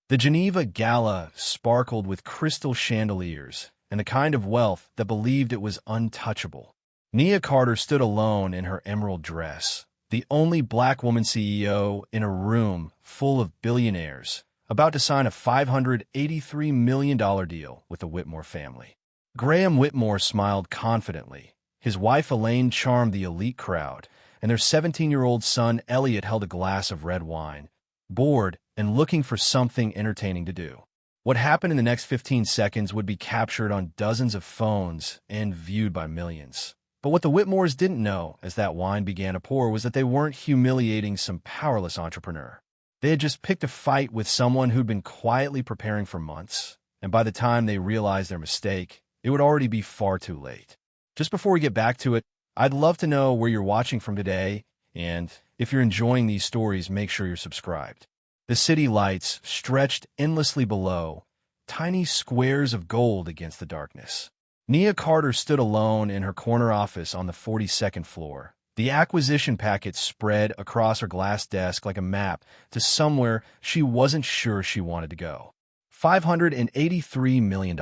The Geneva gala sparkled with crystal chandeliers and the kind of wealth that believed it was untouchable. Nia Carter stood alone in her emerald dress, the only black woman CEO in a room full of billionaires, about to sign a $583 million deal with the Whitmore family. Graham Whitmore smiled confidently. His wife Elaine charmed the elite crowd, and their 17-year-old son Elliot held a glass of red wine, bored and looking for something entertaining to do. What happened in the next 15 seconds would be captured on dozens of phones and viewed by millions. But what the Whitmores didn't know as that wine began to pour was that they weren't humiliating some powerless entrepreneur. They had just picked a fight with someone who'd been quietly preparing for months, and by the time they realized their mistake, it would already be far too late. Just before we get back to it, I'd love to know where you're watching from today, and if you're enjoying these stories, make sure you're subscribed. The city lights stretched endlessly below, tiny squares of gold against the darkness. Nia Carter stood alone in her corner office on the 42nd floor. The acquisition packet spread across her glass desk like a map to somewhere she wasn't sure she wanted to go. $583 million.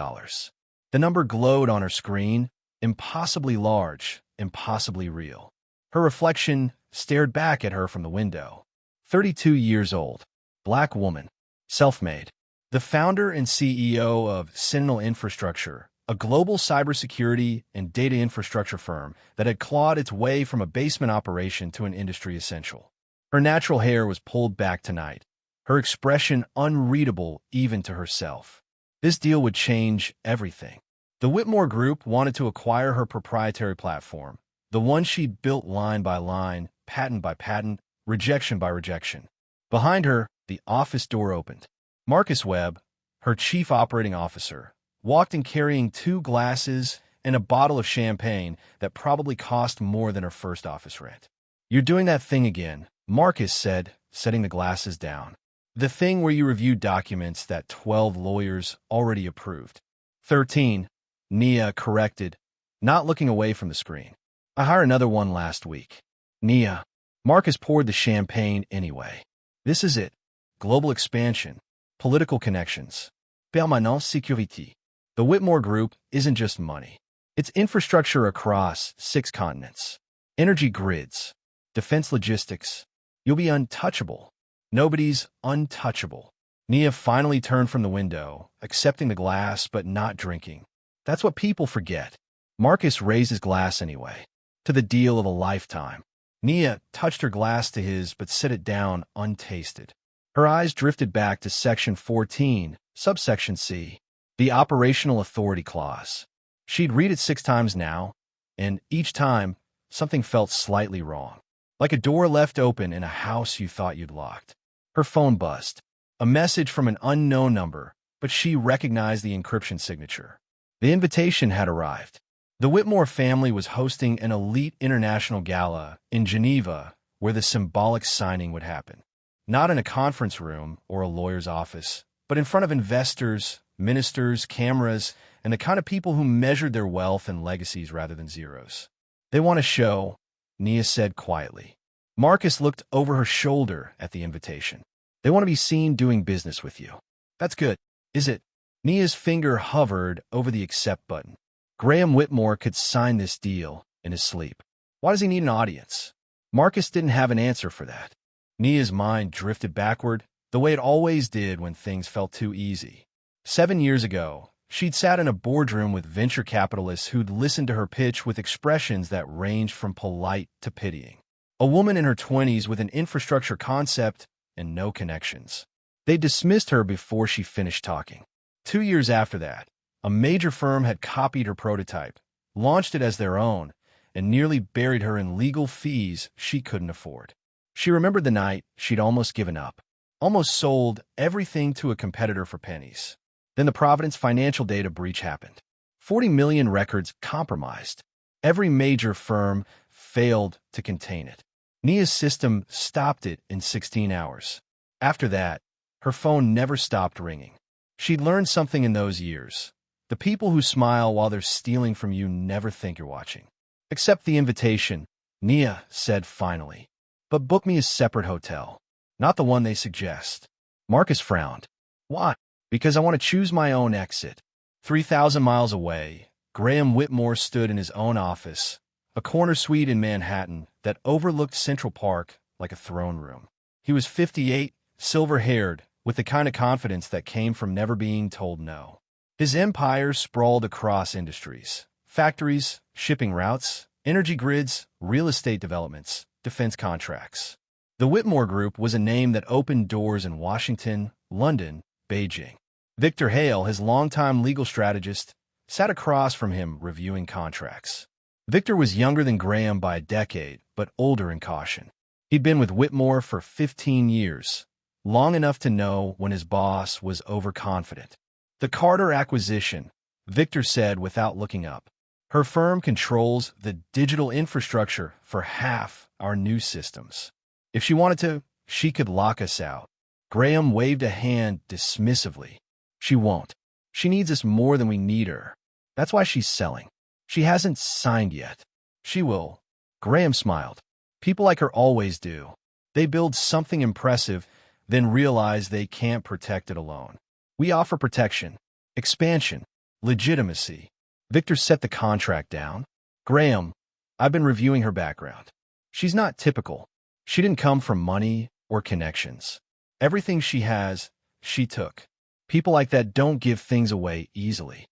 The number glowed on her screen, impossibly large, impossibly real. Her reflection stared back at her from the window. 32 years old, black woman, self-made. The founder and CEO of Sentinel Infrastructure, a global cybersecurity and data infrastructure firm that had clawed its way from a basement operation to an industry essential. Her natural hair was pulled back tonight, her expression unreadable even to herself. This deal would change everything. The Whitmore Group wanted to acquire her proprietary platform, the one she'd built line by line, patent by patent, rejection by rejection. Behind her, the office door opened. Marcus Webb, her chief operating officer, walked in carrying 2 glasses and a bottle of champagne that probably cost more than her first office rent. "You're doing that thing again," Marcus said, setting the glasses down. "The thing where you review documents that 12 lawyers already approved." 13, Nia corrected, not looking away from the screen. "I hired another one last week." "Nia." Marcus poured the champagne anyway. "This is it. Global expansion, political connections, permanente sécurité. The Whitmore Group isn't just money. It's infrastructure across 6 continents, energy grids, defense logistics. You'll be untouchable. Nobody's untouchable." Nia finally turned from the window, accepting the glass but not drinking. That's what people forget. Marcus raised his glass anyway. "To the deal of a lifetime." Nia touched her glass to his but set it down untasted. Her eyes drifted back to Section 14, subsection C. The Operational Authority Clause. She'd read it 6 times now, and each time, something felt slightly wrong. Like a door left open in a house you thought you'd locked. Her phone buzzed. A message from an unknown number, but she recognized the encryption signature. The invitation had arrived. The Whitmore family was hosting an elite international gala in Geneva where the symbolic signing would happen. Not in a conference room or a lawyer's office, but in front of investors, ministers, cameras, and the kind of people who measured their wealth and legacies rather than zeros. "They want to show," Nia said quietly. Marcus looked over her shoulder at the invitation. "They want to be seen doing business with you." "That's good, is it?" Nia's finger hovered over the accept button. Graham Whitmore could sign this deal in his sleep. Why does he need an audience? Marcus didn't have an answer for that. Nia's mind drifted backward, the way it always did when things felt too easy. 7 years ago, she'd sat in a boardroom with venture capitalists who'd listened to her pitch with expressions that ranged from polite to pitying. A woman in her 20s with an infrastructure concept and no connections. They dismissed her before she finished talking. 2 years after that, a major firm had copied her prototype, launched it as their own, and nearly buried her in legal fees she couldn't afford. She remembered the night she'd almost given up, almost sold everything to a competitor for pennies. Then the Providence financial data breach happened. 40 million records compromised. Every major firm failed to contain it. Nia's system stopped it in 16 hours. After that, her phone never stopped ringing. She'd learned something in those years. The people who smile while they're stealing from you never think you're watching. "Accept the invitation," Nia said finally. "But book me a separate hotel, not the one they suggest." Marcus frowned. Why? Because I want to choose my own exit. 3,000 miles away, Graham Whitmore stood in his own office, a corner suite in Manhattan that overlooked Central Park like a throne room. He was 58, silver-haired, with the kind of confidence that came from never being told no. His empire sprawled across industries, factories, shipping routes, energy grids, real estate developments, defense contracts. The Whitmore Group was a name that opened doors in Washington, London, Beijing. Victor Hale, his longtime legal strategist, sat across from him reviewing contracts. Victor was younger than Graham by a decade, but older in caution. He'd been with Whitmore for 15 years, long enough to know when his boss was overconfident. The Carter acquisition, Victor said without looking up. Her firm controls the digital infrastructure for half our news systems. If she wanted to, she could lock us out. Graham waved a hand dismissively. She won't. She needs us more than we need her. That's why she's selling. She hasn't signed yet. She will. Graham smiled. People like her always do. They build something impressive, then realize they can't protect it alone. We offer protection, expansion, legitimacy. Victor set the contract down. Graham, I've been reviewing her background. She's not typical. She didn't come from money or connections. Everything she has, she took. People like that don't give things away easily.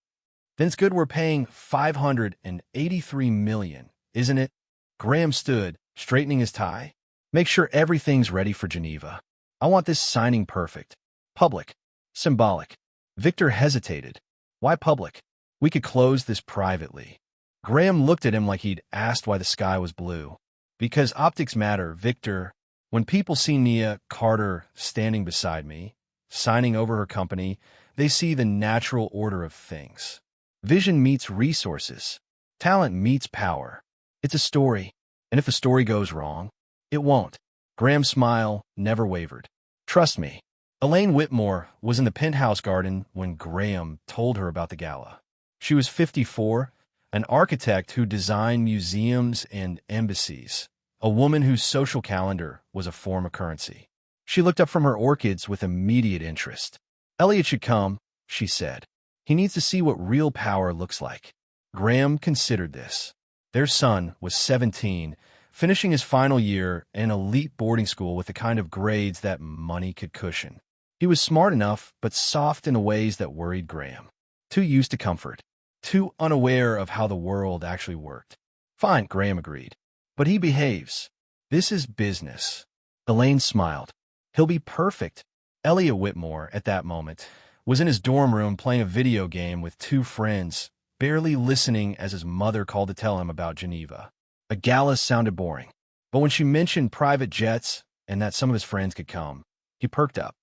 Then it's good we're paying $583 million, isn't it? Graham stood, straightening his tie. Make sure everything's ready for Geneva. I want this signing perfect. Public. Symbolic. Victor hesitated. Why public? We could close this privately. Graham looked at him like he'd asked why the sky was blue. Because optics matter, Victor. When people see Nia Carter standing beside me, signing over her company, they see the natural order of things. Vision meets resources. Talent meets power. It's a story. And if a story goes wrong, it won't. Graham's smile never wavered. Trust me. Elaine Whitmore was in the penthouse garden when Graham told her about the gala. She was 54, an architect who designed museums and embassies, a woman whose social calendar was a form of currency. She looked up from her orchids with immediate interest. Elliot should come, she said. He needs to see what real power looks like. Graham considered this. Their son was 17, finishing his final year in elite boarding school with the kind of grades that money could cushion. He was smart enough, but soft in ways that worried Graham. Too used to comfort. Too unaware of how the world actually worked. Fine, Graham agreed. But he behaves. This is business. Elaine smiled. He'll be perfect. Elliot Whitmore, at that moment, was in his dorm room playing a video game with two friends, barely listening as his mother called to tell him about Geneva. A gala sounded boring. But when she mentioned private jets and that some of his friends could come, he perked up.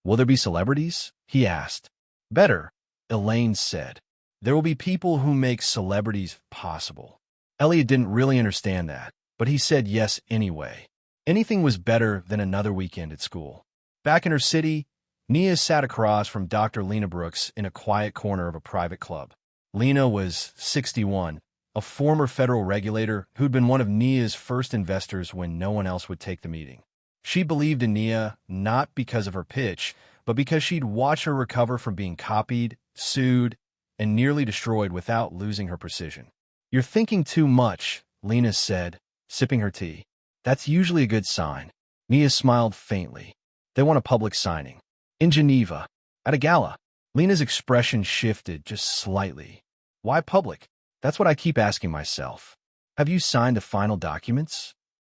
Will there be celebrities? He asked. Better, Elaine said. There will be people who make celebrities possible. Elliot didn't really understand that, but he said yes anyway. Anything was better than another weekend at school. Back in her city, Nia sat across from Dr. Lena Brooks in a quiet corner of a private club. Lena was 61, a former federal regulator who'd been one of Nia's first investors when no one else would take the meeting. She believed in Nia not because of her pitch, but because she'd watched her recover from being copied, sued, and nearly destroyed without losing her precision. You're thinking too much, Lena said, sipping her tea. That's usually a good sign. Nia smiled faintly. They want a public signing. In Geneva. At a gala. Lena's expression shifted just slightly. Why public? That's what I keep asking myself. Have you signed the final documents?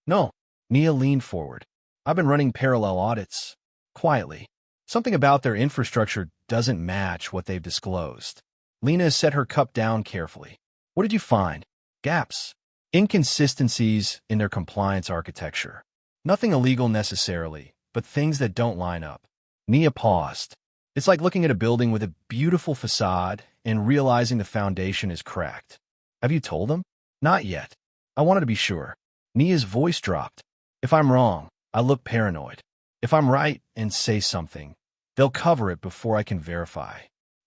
No. Nia leaned forward. I've been running parallel audits. Quietly. Something about their infrastructure doesn't match what they've disclosed. Lena set her cup down carefully. What did you find? Gaps. Inconsistencies in their compliance architecture. Nothing illegal necessarily, but things that don't line up. Nia paused. It's like looking at a building with a beautiful facade and realizing the foundation is cracked. Have you told them? Not yet. I wanted to be sure. Nia's voice dropped. If I'm wrong, I look paranoid. If I'm right and say something, they'll cover it before I can verify.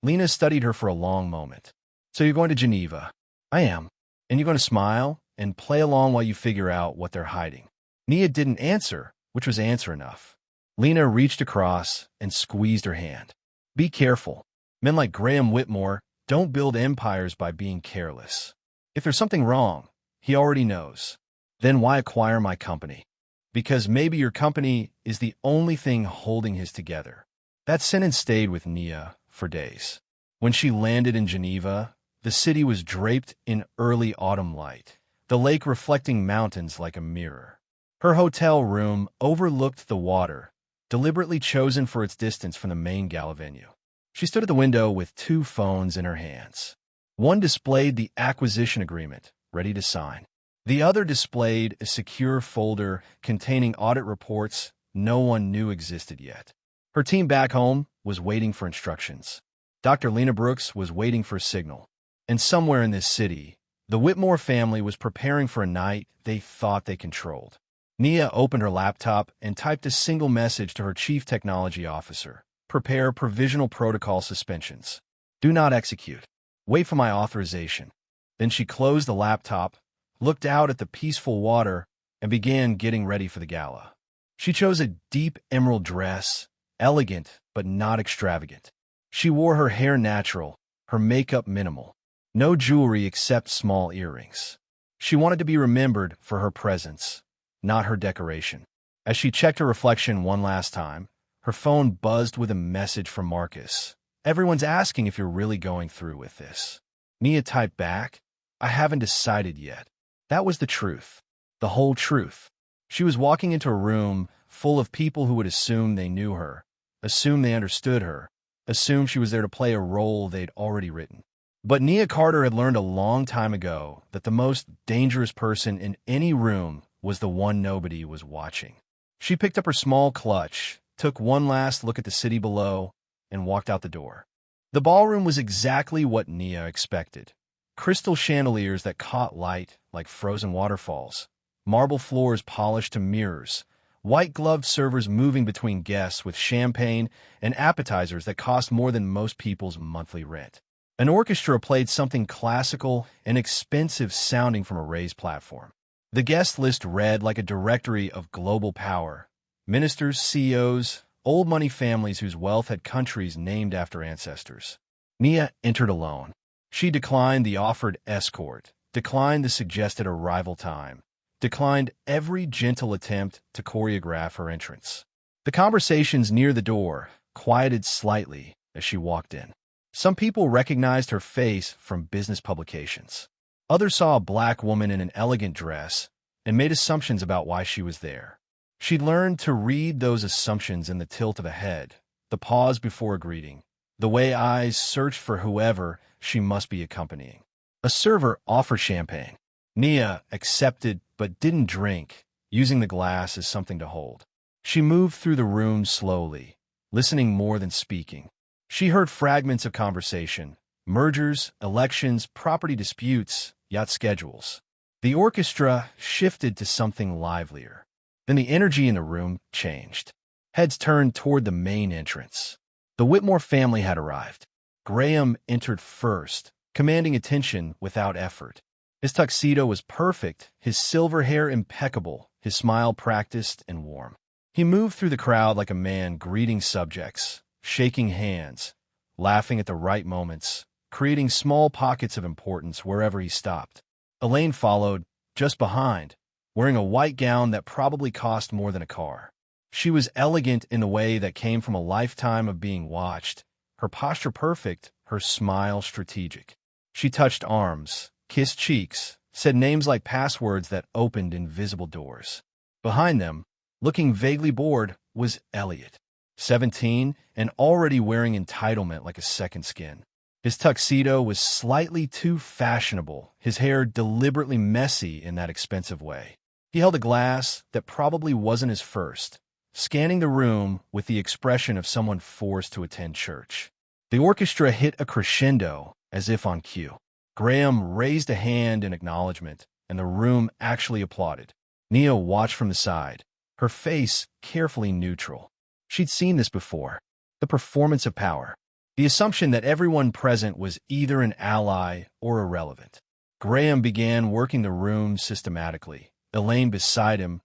Lena studied her for a long moment. So you're going to Geneva? I am. And you're going to smile and play along while you figure out what they're hiding. Nia didn't answer, which was answer enough. Lena reached across and squeezed her hand. Be careful. Men like Graham Whitmore don't build empires by being careless. If there's something wrong, he already knows. Then why acquire my company? Because maybe your company is the only thing holding his together. That sentence stayed with Nia for days. When she landed in Geneva, the city was draped in early autumn light, the lake reflecting mountains like a mirror. Her hotel room overlooked the water, deliberately chosen for its distance from the main gala venue. She stood at the window with two phones in her hands. One displayed the acquisition agreement, ready to sign. The other displayed a secure folder containing audit reports no one knew existed yet. Her team back home was waiting for instructions. Dr. Lena Brooks was waiting for a signal. And somewhere in this city, the Whitmore family was preparing for a night they thought they controlled. Nia opened her laptop and typed a single message to her chief technology officer. Prepare provisional protocol suspensions. Do not execute. Wait for my authorization. Then she closed the laptop, looked out at the peaceful water, and began getting ready for the gala. She chose a deep emerald dress, elegant but not extravagant. She wore her hair natural, her makeup minimal. No jewelry except small earrings. She wanted to be remembered for her presence, not her decoration. As she checked her reflection one last time, her phone buzzed with a message from Marcus. Everyone's asking if you're really going through with this. Nia typed back, I haven't decided yet. That was the truth. The whole truth. She was walking into a room full of people who would assume they knew her, assume they understood her, assume she was there to play a role they'd already written. But Nia Carter had learned a long time ago that the most dangerous person in any room was the one nobody was watching. She picked up her small clutch, took one last look at the city below, and walked out the door. The ballroom was exactly what Nia expected. Crystal chandeliers that caught light like frozen waterfalls, marble floors polished to mirrors, white-gloved servers moving between guests with champagne and appetizers that cost more than most people's monthly rent. An orchestra played something classical and expensive sounding from a raised platform. The guest list read like a directory of global power. Ministers, CEOs, old money families whose wealth had countries named after ancestors. Nia entered alone. She declined the offered escort, declined the suggested arrival time, declined every gentle attempt to choreograph her entrance. The conversations near the door quieted slightly as she walked in. Some people recognized her face from business publications. Others saw a black woman in an elegant dress and made assumptions about why she was there. She learned to read those assumptions in the tilt of a head, the pause before a greeting, the way eyes searched for whoever she must be accompanying. A server offered champagne. Nia accepted but didn't drink, using the glass as something to hold. She moved through the room slowly, listening more than speaking. She heard fragments of conversation, mergers, elections, property disputes, yacht schedules. The orchestra shifted to something livelier. Then the energy in the room changed. Heads turned toward the main entrance. The Whitmore family had arrived. Graham entered first, commanding attention without effort. His tuxedo was perfect, his silver hair impeccable, his smile practiced and warm. He moved through the crowd like a man greeting subjects, shaking hands, laughing at the right moments, creating small pockets of importance wherever he stopped. Elaine followed, just behind, wearing a white gown that probably cost more than a car. She was elegant in a way that came from a lifetime of being watched, her posture perfect, her smile strategic. She touched arms, kissed cheeks, said names like passwords that opened invisible doors. Behind them, looking vaguely bored, was Elliot, 17 and already wearing entitlement like a second skin. His tuxedo was slightly too fashionable, his hair deliberately messy in that expensive way. He held a glass that probably wasn't his first, scanning the room with the expression of someone forced to attend church. The orchestra hit a crescendo, as if on cue. Graham raised a hand in acknowledgement, and the room actually applauded. Nia watched from the side, her face carefully neutral. She'd seen this before. The performance of power. The assumption that everyone present was either an ally or irrelevant. Graham began working the room systematically, Elaine beside him,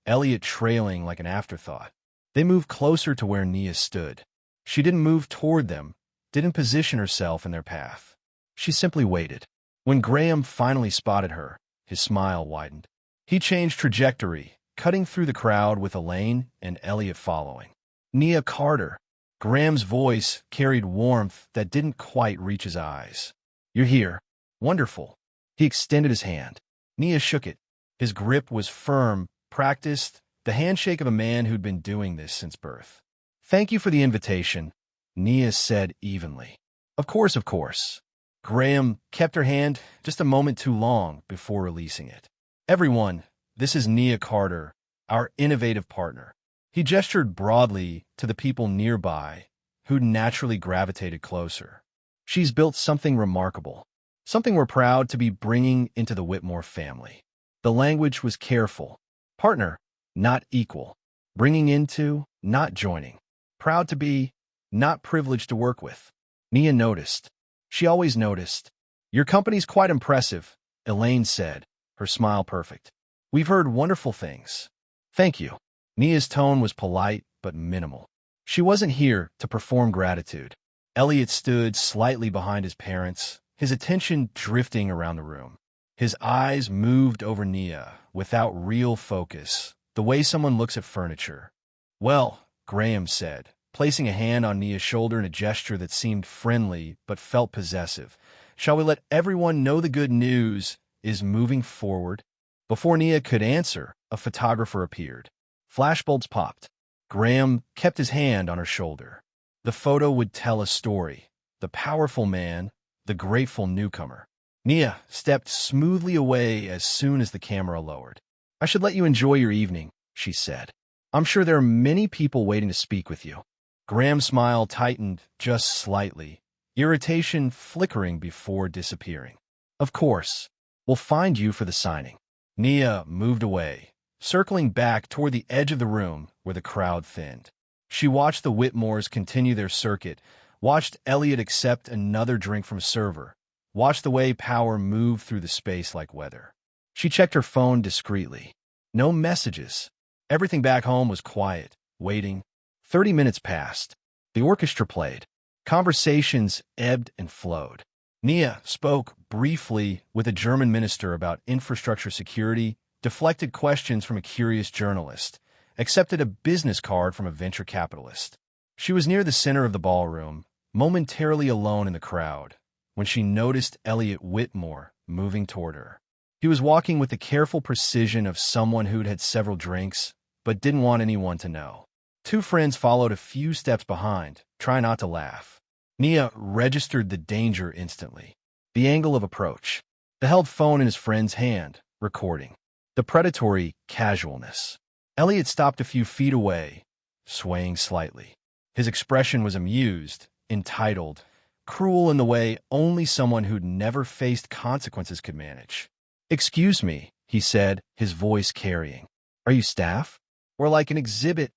Elliot trailing like an afterthought. They moved closer to where Nia stood. She didn't move toward them, didn't position herself in their path. She simply waited. When Graham finally spotted her, his smile widened. He changed trajectory, cutting through the crowd with Elaine and Elliot following. Nia Carter. Graham's voice carried warmth that didn't quite reach his eyes. You're here. Wonderful. He extended his hand. Nia shook it. His grip was firm, practiced, the handshake of a man who'd been doing this since birth. Thank you for the invitation, Nia said evenly. Of course, of course. Graham kept her hand just a moment too long before releasing it. Everyone, this is Nia Carter, our innovative partner. He gestured broadly to the people nearby, who naturally gravitated closer. She's built something remarkable, something we're proud to be bringing into the Whitmore family. The language was careful. Partner, not equal. Bringing into, not joining. Proud to be, not privileged to work with. Nia noticed. She always noticed. Your company's quite impressive, Elaine said, her smile perfect. We've heard wonderful things. Thank you. Nia's tone was polite but minimal. She wasn't here to perform gratitude. Elliot stood slightly behind his parents, his attention drifting around the room. His eyes moved over Nia without real focus, the way someone looks at furniture. Well, Graham said, placing a hand on Nia's shoulder in a gesture that seemed friendly but felt possessive. Shall we let everyone know the good news is moving forward? Before Nia could answer, a photographer appeared. Flashbulbs popped. Graham kept his hand on her shoulder. The photo would tell a story. The powerful man, the grateful newcomer. Nia stepped smoothly away as soon as the camera lowered. I should let you enjoy your evening, she said. I'm sure there are many people waiting to speak with you. Graham's smile tightened just slightly, irritation flickering before disappearing. Of course, we'll find you for the signing. Nia moved away, circling back toward the edge of the room where the crowd thinned. She watched the Whitmores continue their circuit, watched Elliot accept another drink from a server, watched the way power moved through the space like weather. She checked her phone discreetly. No messages. Everything back home was quiet, waiting. 30 minutes passed. The orchestra played. Conversations ebbed and flowed. Nia spoke briefly with a German minister about infrastructure security, deflected questions from a curious journalist, accepted a business card from a venture capitalist. She was near the center of the ballroom, momentarily alone in the crowd, when she noticed Elliot Whitmore moving toward her. He was walking with the careful precision of someone who'd had several drinks, but didn't want anyone to know. Two friends followed a few steps behind, trying not to laugh. Nia registered the danger instantly. The angle of approach. The held phone in his friend's hand, recording. The predatory casualness. Elliot stopped a few feet away, swaying slightly. His expression was amused, entitled, cruel in the way only someone who'd never faced consequences could manage. Excuse me, he said, his voice carrying. Are you staff? Or like an exhibit?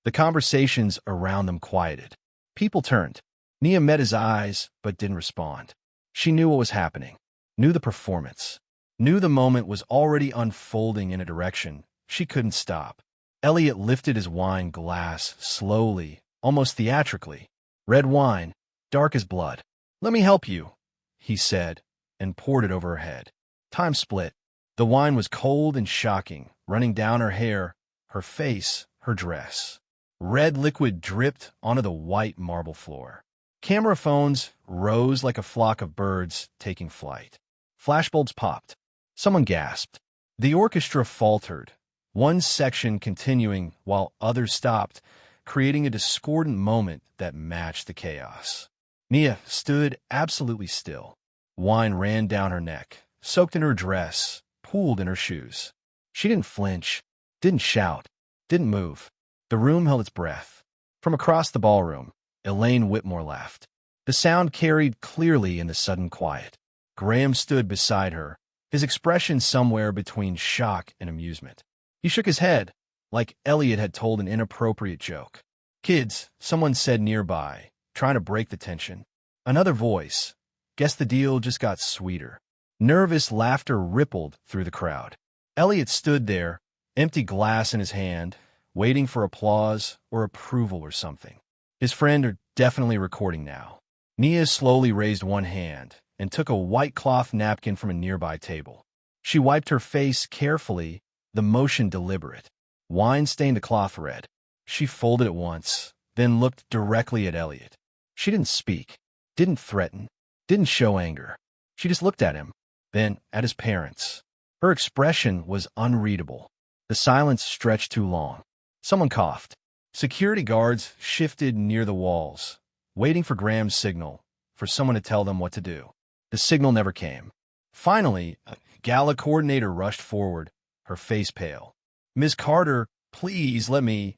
The conversations around them quieted. People turned. Nia met his eyes, but didn't respond. She knew what was happening, knew the performance, knew the moment was already unfolding in a direction she couldn't stop. Elliot lifted his wine glass slowly, almost theatrically. Red wine, dark as blood. Let me help you, he said, and poured it over her head. Time split. The wine was cold and shocking, running down her hair, her face, her dress. Red liquid dripped onto the white marble floor. Camera phones rose like a flock of birds taking flight. Flashbulbs popped. Someone gasped. The orchestra faltered, one section continuing while others stopped, creating a discordant moment that matched the chaos. Nia stood absolutely still. Wine ran down her neck, soaked in her dress, pooled in her shoes. She didn't flinch, didn't shout, didn't move. The room held its breath. From across the ballroom, Elaine Whitmore laughed. The sound carried clearly in the sudden quiet. Graham stood beside her, his expression somewhere between shock and amusement. He shook his head, like Elliot had told an inappropriate joke. Kids, someone said nearby, trying to break the tension. Another voice. Guess the deal just got sweeter. Nervous laughter rippled through the crowd. Elliot stood there, empty glass in his hand, waiting for applause or approval or something. His friend are definitely recording now. Nia slowly raised one hand and took a white cloth napkin from a nearby table. She wiped her face carefully, the motion deliberate. Wine stained the cloth red. She folded it once, then looked directly at Elliot. She didn't speak, didn't threaten, didn't show anger. She just looked at him, then at his parents. Her expression was unreadable. The silence stretched too long. Someone coughed. Security guards shifted near the walls, waiting for Graham's signal, for someone to tell them what to do. The signal never came. Finally, a gala coordinator rushed forward, her face pale. "Ms. Carter, please let me.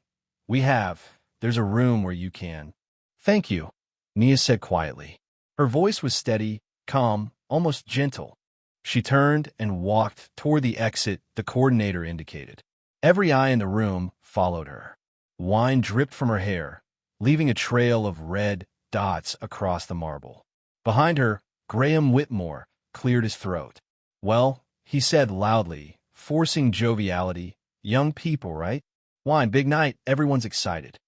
There's a room where you can." "Thank you," Nia said quietly. Her voice was steady, calm, almost gentle. She turned and walked toward the exit the coordinator indicated. Every eye in the room followed her. Wine dripped from her hair, leaving a trail of red dots across the marble. Behind her, Graham Whitmore cleared his throat. "Well," he said loudly, forcing joviality, "young people, right? Wine, big night, everyone's excited."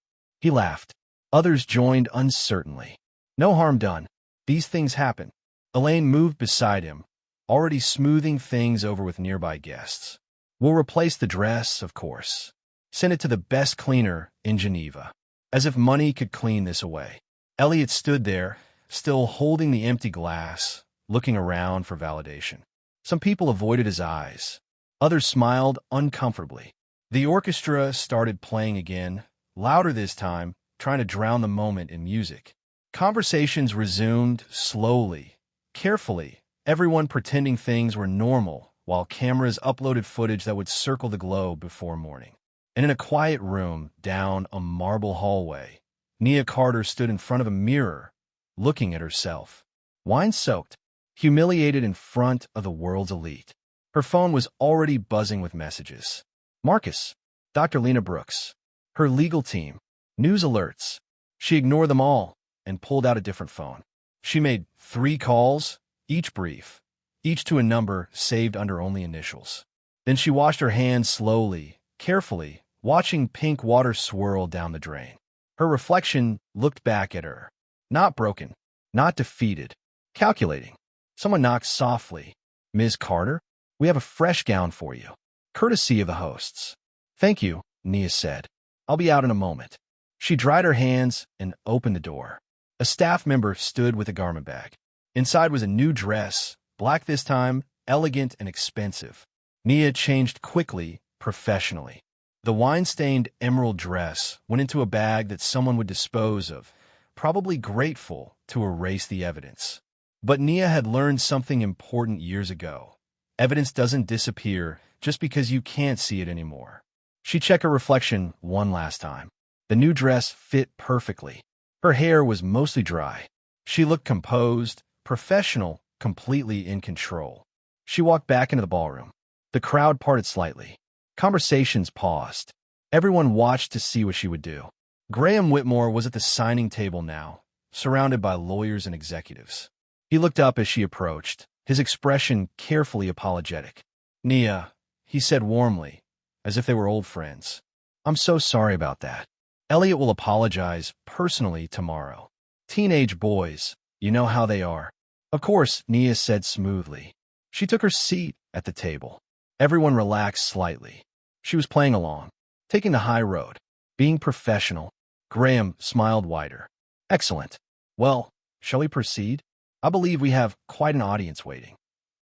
He laughed. Others joined uncertainly. "No harm done. These things happen." Elaine moved beside him, already smoothing things over with nearby guests. "We'll replace the dress, of course. Send it to the best cleaner in Geneva." As if money could clean this away. Elliot stood there, still holding the empty glass, looking around for validation. Some people avoided his eyes. Others smiled uncomfortably. The orchestra started playing again, louder this time, trying to drown the moment in music. Conversations resumed slowly, carefully, everyone pretending things were normal, while cameras uploaded footage that would circle the globe before morning. And in a quiet room down a marble hallway, Nia Carter stood in front of a mirror, looking at herself. Wine-soaked, humiliated in front of the world's elite. Her phone was already buzzing with messages. Marcus, Dr. Lena Brooks, her legal team, news alerts. She ignored them all and pulled out a different phone. She made 3 calls, each brief, each to a number saved under only initials. Then she washed her hands slowly, carefully, watching pink water swirl down the drain. Her reflection looked back at her. Not broken, not defeated, calculating. Someone knocked softly. "Ms. Carter, we have a fresh gown for you, courtesy of the hosts." "Thank you," Nia said. "I'll be out in a moment." She dried her hands and opened the door. A staff member stood with a garment bag. Inside was a new dress, black this time, elegant and expensive. Nia changed quickly, professionally. The wine-stained emerald dress went into a bag that someone would dispose of, probably grateful to erase the evidence. But Nia had learned something important years ago. Evidence doesn't disappear just because you can't see it anymore. She checked her reflection one last time. The new dress fit perfectly. Her hair was mostly dry. She looked composed, professional, completely in control. She walked back into the ballroom. The crowd parted slightly. Conversations paused. Everyone watched to see what she would do. Graham Whitmore was at the signing table now, surrounded by lawyers and executives. He looked up as she approached, his expression carefully apologetic. "Nia," he said warmly, as if they were old friends. "I'm so sorry about that. Elliot will apologize personally tomorrow. Teenage boys, you know how they are." "Of course," Nia said smoothly. She took her seat at the table. Everyone relaxed slightly. She was playing along, taking the high road, being professional. Graham smiled wider. "Excellent. Well, shall we proceed? I believe we have quite an audience waiting."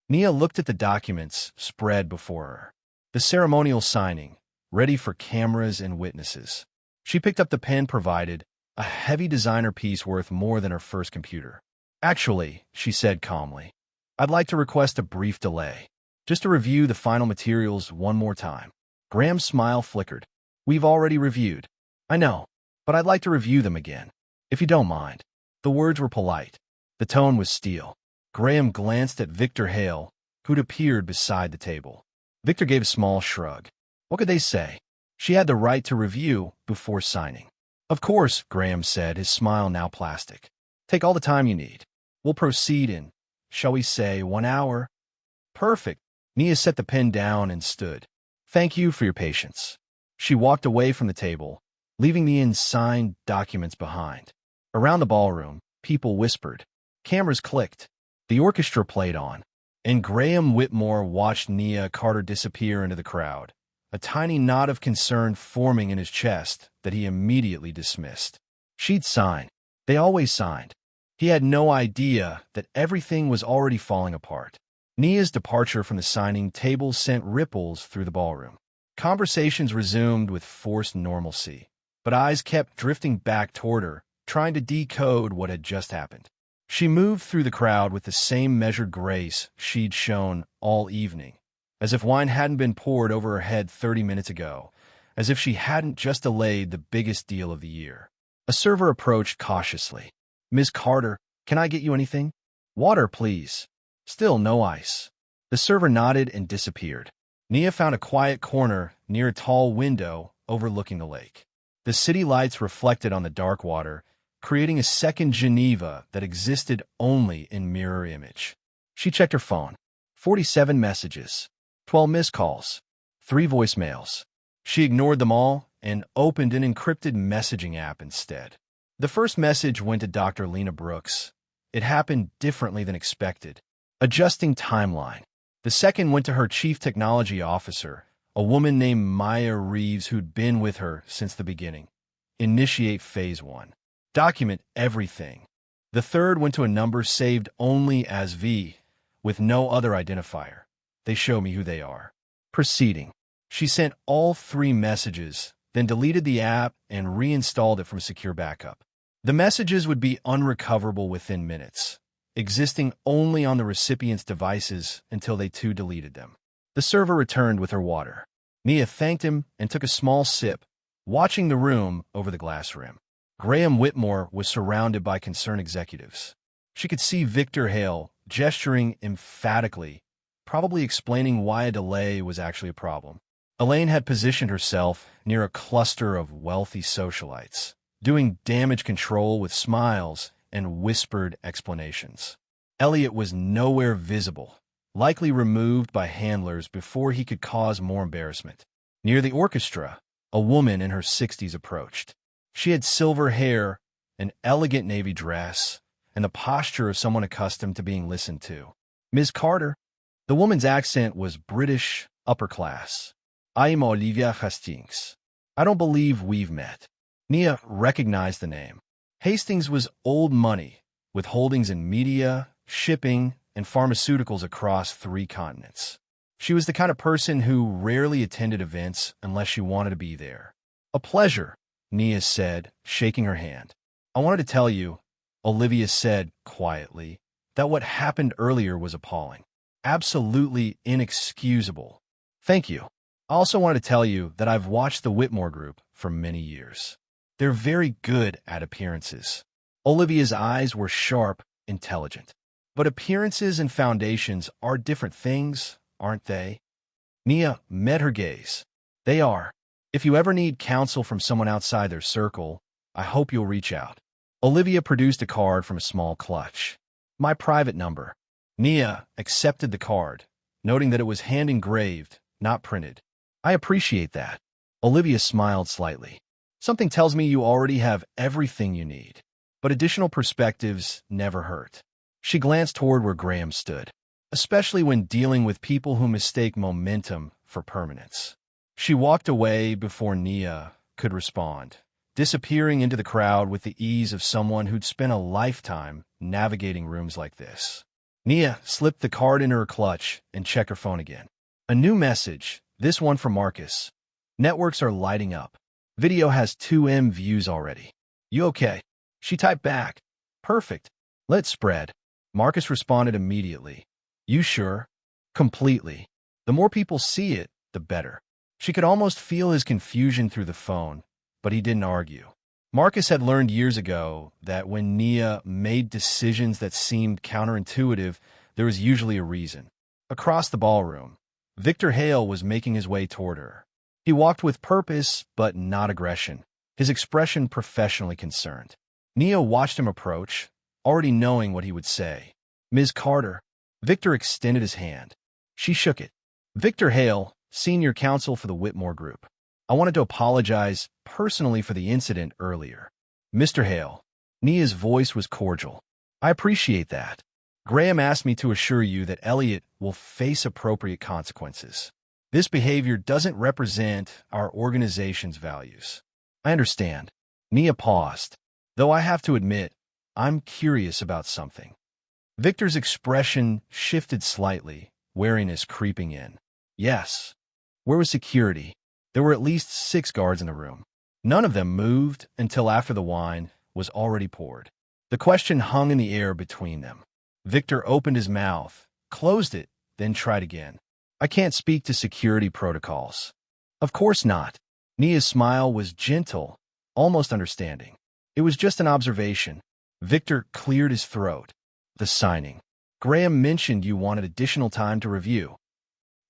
Nia looked at the documents spread before her. The ceremonial signing, ready for cameras and witnesses. She picked up the pen provided, a heavy designer piece worth more than her first computer. "Actually," she said calmly, "I'd like to request a brief delay, just to review the final materials one more time." Graham's smile flickered. "We've already reviewed." "I know, but I'd like to review them again, if you don't mind." The words were polite. The tone was steel. Graham glanced at Victor Hale, who'd appeared beside the table. Victor gave a small shrug. What could they say? She had the right to review before signing. "Of course," Graham said, his smile now plastic. "Take all the time you need. We'll proceed in, shall we say, 1 hour?" "Perfect." Nia set the pen down and stood. "Thank you for your patience." She walked away from the table, leaving the signed documents behind. Around the ballroom, people whispered. Cameras clicked. The orchestra played on, and Graham Whitmore watched Nia Carter disappear into the crowd, a tiny knot of concern forming in his chest that he immediately dismissed. She'd signed. They always signed. He had no idea that everything was already falling apart. Nia's departure from the signing table sent ripples through the ballroom. Conversations resumed with forced normalcy, but eyes kept drifting back toward her, trying to decode what had just happened. She moved through the crowd with the same measured grace she'd shown all evening, as if wine hadn't been poured over her head 30 minutes ago, as if she hadn't just delayed the biggest deal of the year. A server approached cautiously. Ms. Carter, can I get you anything? Water, please. Still no ice. The server nodded and disappeared. Nia found a quiet corner near a tall window overlooking the lake. The city lights reflected on the dark water, creating a second Geneva that existed only in mirror image. She checked her phone. 47 messages, 12 missed calls, 3 voicemails. She ignored them all and opened an encrypted messaging app instead. The first message went to Dr. Lena Brooks. It happened differently than expected. Adjusting timeline. The second went to her chief technology officer, a woman named Maya Reeves who'd been with her since the beginning. Initiate phase 1. Document everything. The third went to a number saved only as V, with no other identifier. They show me who they are. Proceeding. She sent all 3 messages, then deleted the app and reinstalled it from secure backup. The messages would be unrecoverable within minutes, existing only on the recipient's devices until they too deleted them. The server returned with her water. Nia thanked him and took a small sip, watching the room over the glass rim. Graham Whitmore was surrounded by concerned executives. She could see Victor Hale gesturing emphatically, probably explaining why a delay was actually a problem. Elaine had positioned herself near a cluster of wealthy socialites, doing damage control with smiles and whispered explanations. Elliot was nowhere visible, likely removed by handlers before he could cause more embarrassment. Near the orchestra, a woman in her 60s approached. She had silver hair, an elegant navy dress, and the posture of someone accustomed to being listened to. Ms. Carter. The woman's accent was British, upper class. I am Olivia Hastings. I don't believe we've met. Nia recognized the name. Hastings was old money, with holdings in media, shipping, and pharmaceuticals across 3 continents. She was the kind of person who rarely attended events unless she wanted to be there. A pleasure, Nia said, shaking her hand. I wanted to tell you, Olivia said quietly, that what happened earlier was appalling. Absolutely inexcusable. Thank you. I also wanted to tell you that I've watched the Whitmore group for many years. They're very good at appearances. Olivia's eyes were sharp, intelligent. But appearances and foundations are different things, aren't they? Nia met her gaze. They are. If you ever need counsel from someone outside their circle, I hope you'll reach out. Olivia produced a card from a small clutch. My private number. Nia accepted the card, noting that it was hand-engraved, not printed. I appreciate that. Olivia smiled slightly. Something tells me you already have everything you need, but additional perspectives never hurt. She glanced toward where Graham stood, especially when dealing with people who mistake momentum for permanence. She walked away before Nia could respond, disappearing into the crowd with the ease of someone who'd spent a lifetime navigating rooms like this. Nia slipped the card in her clutch and checked her phone again. A new message, this one from Marcus. Networks are lighting up. Video has 2M views already. You okay? She typed back. Perfect. Let's spread. Marcus responded immediately. You sure? Completely. The more people see it, the better. She could almost feel his confusion through the phone, but he didn't argue. Marcus had learned years ago that when Nia made decisions that seemed counterintuitive, there was usually a reason. Across the ballroom, Victor Hale was making his way toward her. He walked with purpose, but not aggression, his expression professionally concerned. Nia watched him approach, already knowing what he would say. Ms. Carter. Victor extended his hand. She shook it. Victor Hale, senior counsel for the Whitmore Group. I wanted to apologize personally for the incident earlier. Mr. Hale. Nia's voice was cordial. I appreciate that. Graham asked me to assure you that Elliot will face appropriate consequences. This behavior doesn't represent our organization's values. I understand. Nia paused. Though I have to admit, I'm curious about something. Victor's expression shifted slightly, wariness creeping in. Yes. Where was security? There were at least 6 guards in the room. None of them moved until after the wine was already poured. The question hung in the air between them. Victor opened his mouth, closed it, then tried again. I can't speak to security protocols. Of course not. Nia's smile was gentle, almost understanding. It was just an observation. Victor cleared his throat. The signing. Graham mentioned you wanted additional time to review.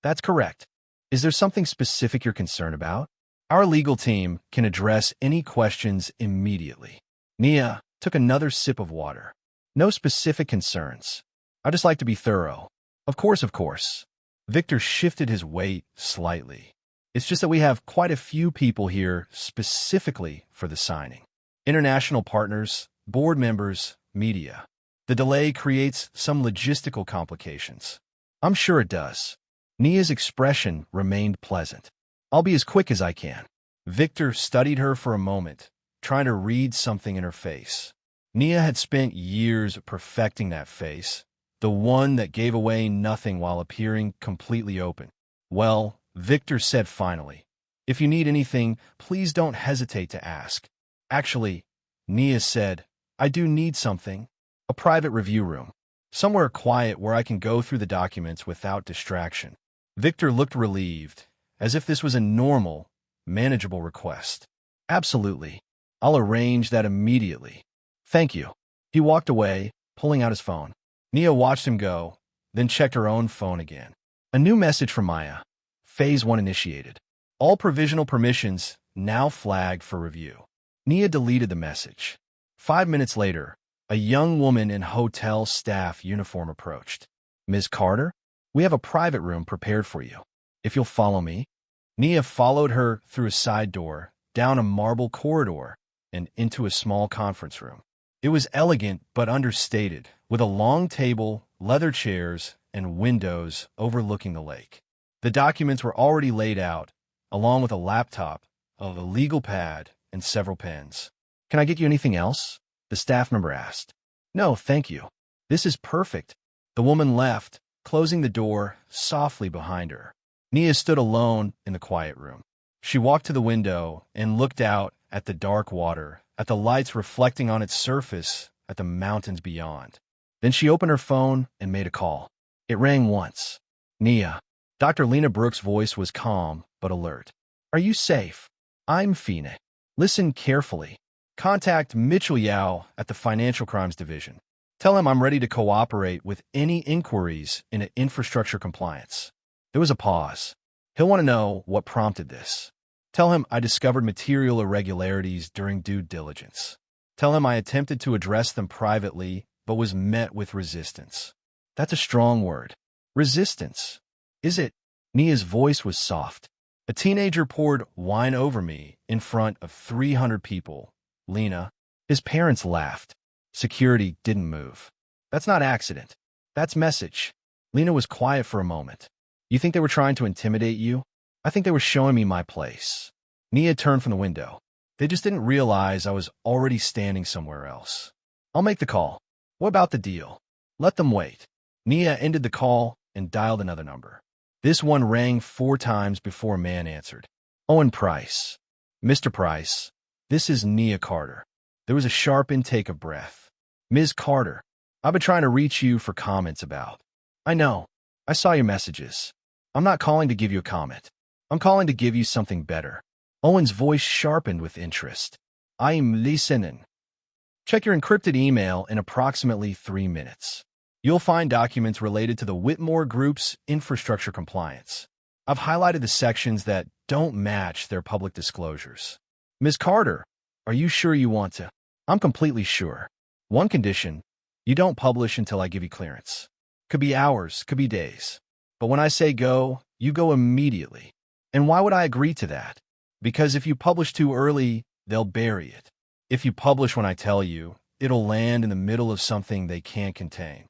That's correct. Is there something specific you're concerned about? Our legal team can address any questions immediately. Nia took another sip of water. No specific concerns. I just like to be thorough. Of course. Victor shifted his weight slightly. It's just that we have quite a few people here specifically for the signing. International partners, board members, media. The delay creates some logistical complications. I'm sure it does. Nia's expression remained pleasant. I'll be as quick as I can. Victor studied her for a moment, trying to read something in her face. Nia had spent years perfecting that face, the one that gave away nothing while appearing completely open. Well, Victor said finally, if you need anything, please don't hesitate to ask. Actually, Nia said, I do need something. A private review room. Somewhere quiet where I can go through the documents without distraction. Victor looked relieved, as if this was a normal, manageable request. Absolutely. I'll arrange that immediately. Thank you. He walked away, pulling out his phone. Nia watched him go, then checked her own phone again. A new message from Maya. Phase 1 initiated. All provisional permissions now flagged for review. Nia deleted the message. 5 minutes later, a young woman in hotel staff uniform approached. Ms. Carter, we have a private room prepared for you. If you'll follow me. Nia followed her through a side door, down a marble corridor, and into a small conference room. It was elegant but understated, with a long table, leather chairs, and windows overlooking the lake. The documents were already laid out, along with a laptop, a legal pad, and several pens. Can I get you anything else? The staff member asked. No, thank you. This is perfect. The woman left, closing the door softly behind her. Nia stood alone in the quiet room. She walked to the window and looked out at the dark water, at the lights reflecting on its surface, at the mountains beyond. Then she opened her phone and made a call. It rang once. Nia. Dr. Lena Brooks' voice was calm but alert. Are you safe? I'm Fina. Listen carefully. Contact Mitchell Yao at the Financial Crimes Division. Tell him I'm ready to cooperate with any inquiries into infrastructure compliance. There was a pause. He'll want to know what prompted this. Tell him I discovered material irregularities during due diligence. Tell him I attempted to address them privately, but was met with resistance. That's a strong word. Resistance. Is it? Nia's voice was soft. A teenager poured wine over me in front of 300 people. Lena. His parents laughed. Security didn't move. That's not accident. That's message. Lena was quiet for a moment. You think they were trying to intimidate you? I think they were showing me my place. Nia turned from the window. They just didn't realize I was already standing somewhere else. I'll make the call. What about the deal? Let them wait. Nia ended the call and dialed another number. This one rang 4 times before a man answered. Owen Price. Mr. Price, this is Nia Carter. There was a sharp intake of breath. Ms. Carter, I've been trying to reach you for comments about. I know. I saw your messages. I'm not calling to give you a comment. I'm calling to give you something better. Owen's voice sharpened with interest. I'm listening. Check your encrypted email in approximately 3 minutes. You'll find documents related to the Whitmore Group's infrastructure compliance. I've highlighted the sections that don't match their public disclosures. Ms. Carter, are you sure you want to? I'm completely sure. One condition, you don't publish until I give you clearance. Could be hours, could be days. But when I say go, you go immediately. And why would I agree to that? Because if you publish too early, they'll bury it. If you publish when I tell you, it'll land in the middle of something they can't contain.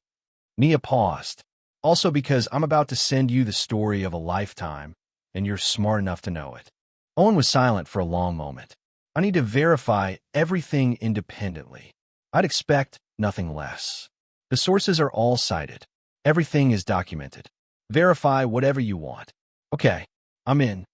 Nia paused. Also because I'm about to send you the story of a lifetime, and you're smart enough to know it. Owen was silent for a long moment. I need to verify everything independently. I'd expect nothing less. The sources are all cited. Everything is documented. Verify whatever you want. Okay, I'm in.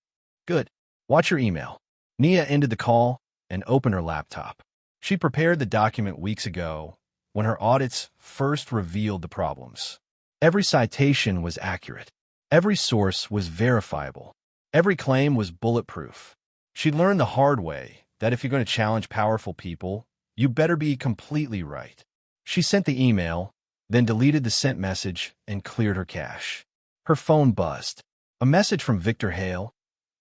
Good. Watch your email. Nia ended the call and opened her laptop. She prepared the document weeks ago when her audits first revealed the problems. Every citation was accurate. Every source was verifiable. Every claim was bulletproof. She learned the hard way that if you're going to challenge powerful people, you better be completely right. She sent the email, then deleted the sent message and cleared her cache. Her phone buzzed. A message from Victor Hale.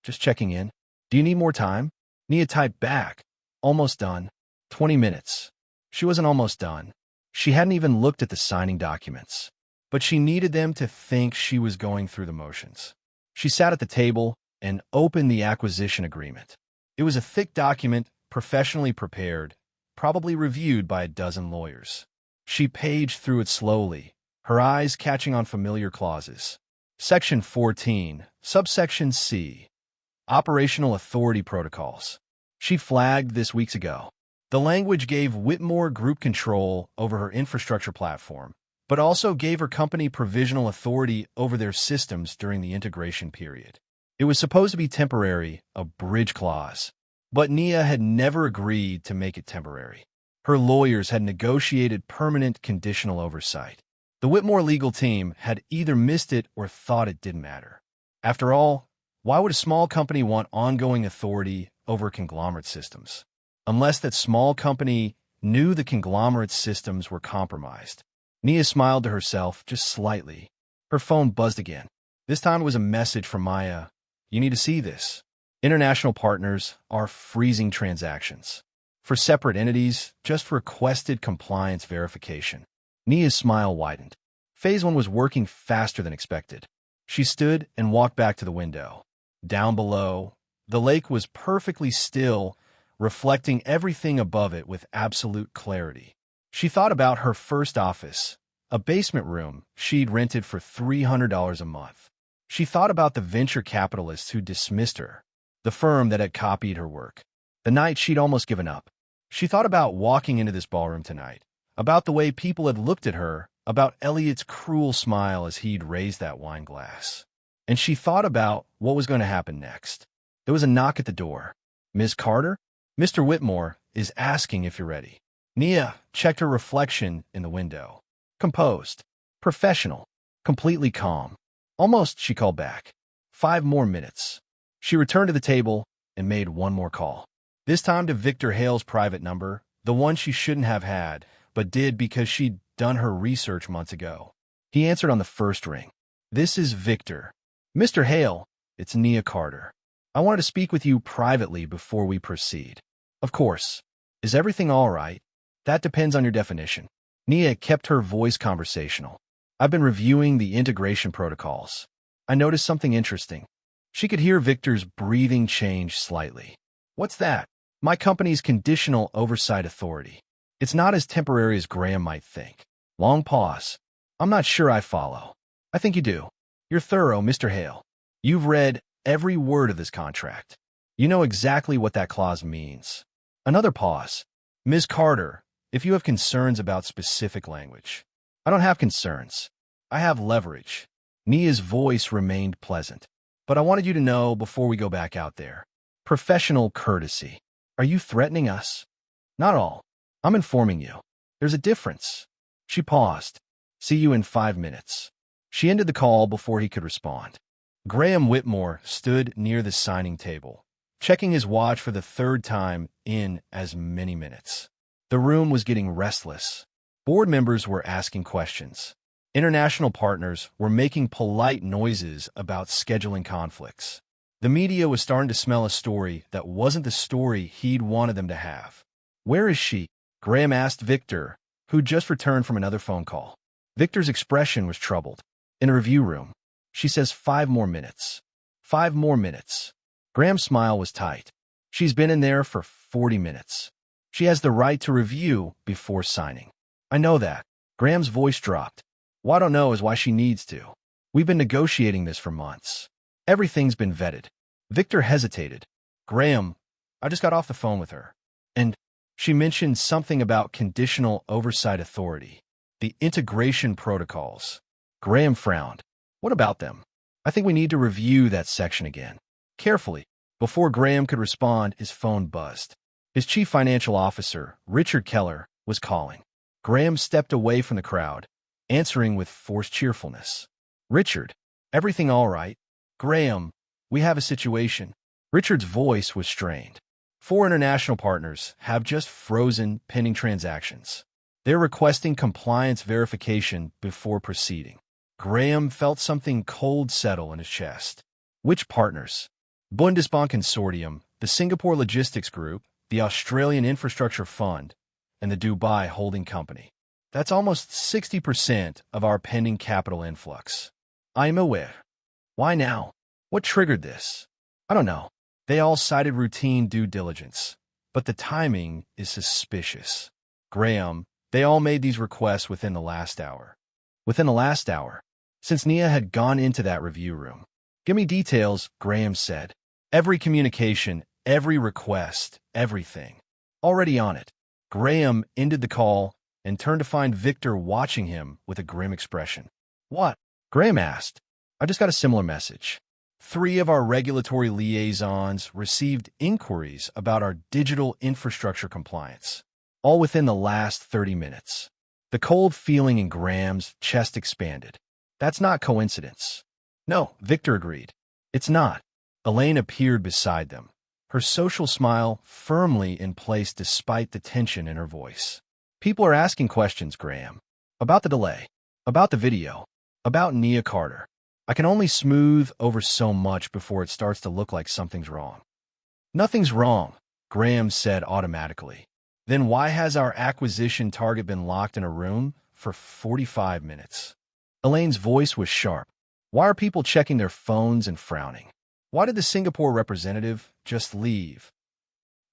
Just checking in. Do you need more time? Nia typed back. Almost done. 20 minutes. She wasn't almost done. She hadn't even looked at the signing documents. But she needed them to think she was going through the motions. She sat at the table and opened the acquisition agreement. It was a thick document, professionally prepared, probably reviewed by a dozen lawyers. She paged through it slowly, her eyes catching on familiar clauses. Section 14, subsection C. Operational Authority Protocols. She flagged this weeks ago. The language gave Whitmore group control over her infrastructure platform, but also gave her company provisional authority over their systems during the integration period. It was supposed to be temporary, a bridge clause, but Nia had never agreed to make it temporary. Her lawyers had negotiated permanent conditional oversight. The Whitmore legal team had either missed it or thought it didn't matter. After all, why would a small company want ongoing authority over conglomerate systems? Unless that small company knew the conglomerate systems were compromised. Nia smiled to herself just slightly. Her phone buzzed again. This time it was a message from Maya. You need to see this. International partners are freezing transactions. For separate entities, just requested compliance verification. Nia's smile widened. Phase 1 was working faster than expected. She stood and walked back to the window. Down below, the lake was perfectly still, reflecting everything above it with absolute clarity. She thought about her first office, a basement room she'd rented for $300 a month. She thought about the venture capitalists who dismissed her, the firm that had copied her work, the night she'd almost given up. She thought about walking into this ballroom tonight, about the way people had looked at her, about Elliot's cruel smile as he'd raised that wine glass. And she thought about what was going to happen next. There was a knock at the door. Ms. Carter? Mr. Whitmore is asking if you're ready. Nia checked her reflection in the window. Composed. Professional. Completely calm. Almost, she called back. 5 more minutes. She returned to the table and made one more call. This time to Victor Hale's private number, the one she shouldn't have had, but did because she'd done her research months ago. He answered on the first ring. This is Victor. Mr. Hale, it's Nia Carter. I wanted to speak with you privately before we proceed. Of course. Is everything all right? That depends on your definition. Nia kept her voice conversational. I've been reviewing the integration protocols. I noticed something interesting. She could hear Victor's breathing change slightly. What's that? My company's conditional oversight authority. It's not as temporary as Graham might think. Long pause. I'm not sure I follow. I think you do. You're thorough, Mr. Hale. You've read every word of this contract. You know exactly what that clause means. Another pause. Ms. Carter, if you have concerns about specific language. I don't have concerns. I have leverage. Nia's voice remained pleasant. But I wanted you to know before we go back out there. Professional courtesy. Are you threatening us? Not all. I'm informing you. There's a difference. She paused. See you in 5 minutes. She ended the call before he could respond. Graham Whitmore stood near the signing table, checking his watch for the 3rd time in as many minutes. The room was getting restless. Board members were asking questions. International partners were making polite noises about scheduling conflicts. The media was starting to smell a story that wasn't the story he'd wanted them to have. Where is she? Graham asked Victor, who'd just returned from another phone call. Victor's expression was troubled. In a review room. She says 5 more minutes. 5 more minutes. Graham's smile was tight. She's been in there for 40 minutes. She has the right to review before signing. I know that. Graham's voice dropped. What I don't know is why she needs to. We've been negotiating this for months. Everything's been vetted. Victor hesitated. Graham, I just got off the phone with her. And she mentioned something about conditional oversight authority. The integration protocols. Graham frowned. What about them? I think we need to review that section again. Carefully. Before Graham could respond, his phone buzzed. His chief financial officer, Richard Keller, was calling. Graham stepped away from the crowd, answering with forced cheerfulness. Richard, everything all right? Graham, we have a situation. Richard's voice was strained. 4 international partners have just frozen pending transactions. They're requesting compliance verification before proceeding. Graham felt something cold settle in his chest. Which partners? Bundesbank Consortium, the Singapore Logistics Group, the Australian Infrastructure Fund, and the Dubai Holding Company. That's almost 60% of our pending capital influx. I'm aware. Why now? What triggered this? I don't know. They all cited routine due diligence, but the timing is suspicious. Graham, they all made these requests within the last hour. Within the last hour, since Nia had gone into that review room. Give me details, Graham said. Every communication, every request, everything. Already on it. Graham ended the call and turned to find Victor watching him with a grim expression. What? Graham asked. I just got a similar message. 3 of our regulatory liaisons received inquiries about our digital infrastructure compliance, all within the last 30 minutes. The cold feeling in Graham's chest expanded. That's not coincidence. No, Victor agreed. It's not. Elaine appeared beside them, her social smile firmly in place despite the tension in her voice. People are asking questions, Graham. About the delay. About the video. About Nia Carter. I can only smooth over so much before it starts to look like something's wrong. Nothing's wrong, Graham said automatically. Then why has our acquisition target been locked in a room for 45 minutes? Elaine's voice was sharp. Why are people checking their phones and frowning? Why did the Singapore representative just leave?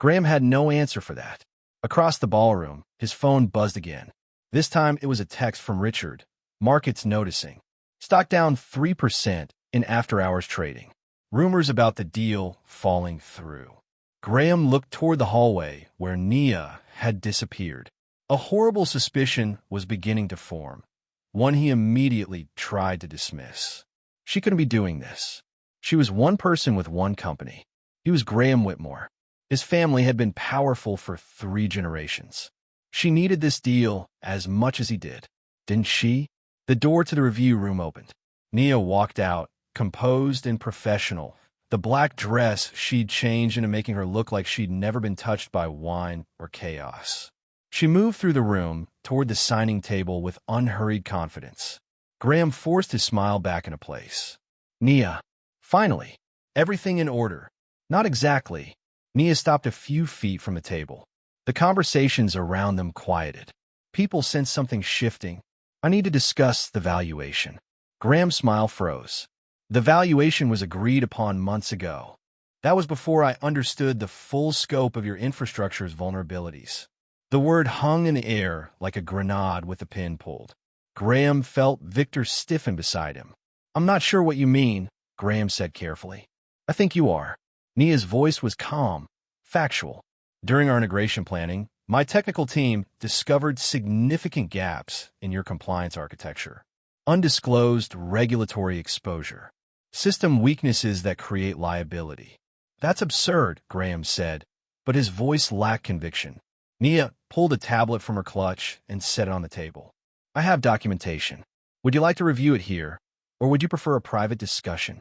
Graham had no answer for that. Across the ballroom, his phone buzzed again. This time it was a text from Richard. Markets noticing. Stock down 3% in after-hours trading. Rumors about the deal falling through. Graham looked toward the hallway where Nia had disappeared. A horrible suspicion was beginning to form, one he immediately tried to dismiss. She couldn't be doing this. She was one person with one company. He was Graham Whitmore. His family had been powerful for 3 generations. She needed this deal as much as he did, didn't she? The door to the review room opened. Nia walked out, composed and professional, the black dress she'd changed into making her look like she'd never been touched by wine or chaos. She moved through the room toward the signing table with unhurried confidence. Graham forced his smile back into place. Nia. Finally. Everything in order. Not exactly. Nia stopped a few feet from the table. The conversations around them quieted. People sensed something shifting. I need to discuss the valuation. Graham's smile froze. The valuation was agreed upon months ago. That was before I understood the full scope of your infrastructure's vulnerabilities. The word hung in the air like a grenade with a pin pulled. Graham felt Victor stiffen beside him. I'm not sure what you mean, Graham said carefully. I think you are. Nia's voice was calm, factual. During our integration planning, my technical team discovered significant gaps in your compliance architecture. Undisclosed regulatory exposure. System weaknesses that create liability. That's absurd, Graham said, but his voice lacked conviction. Nia pulled a tablet from her clutch and set it on the table. I have documentation. Would you like to review it here, or would you prefer a private discussion?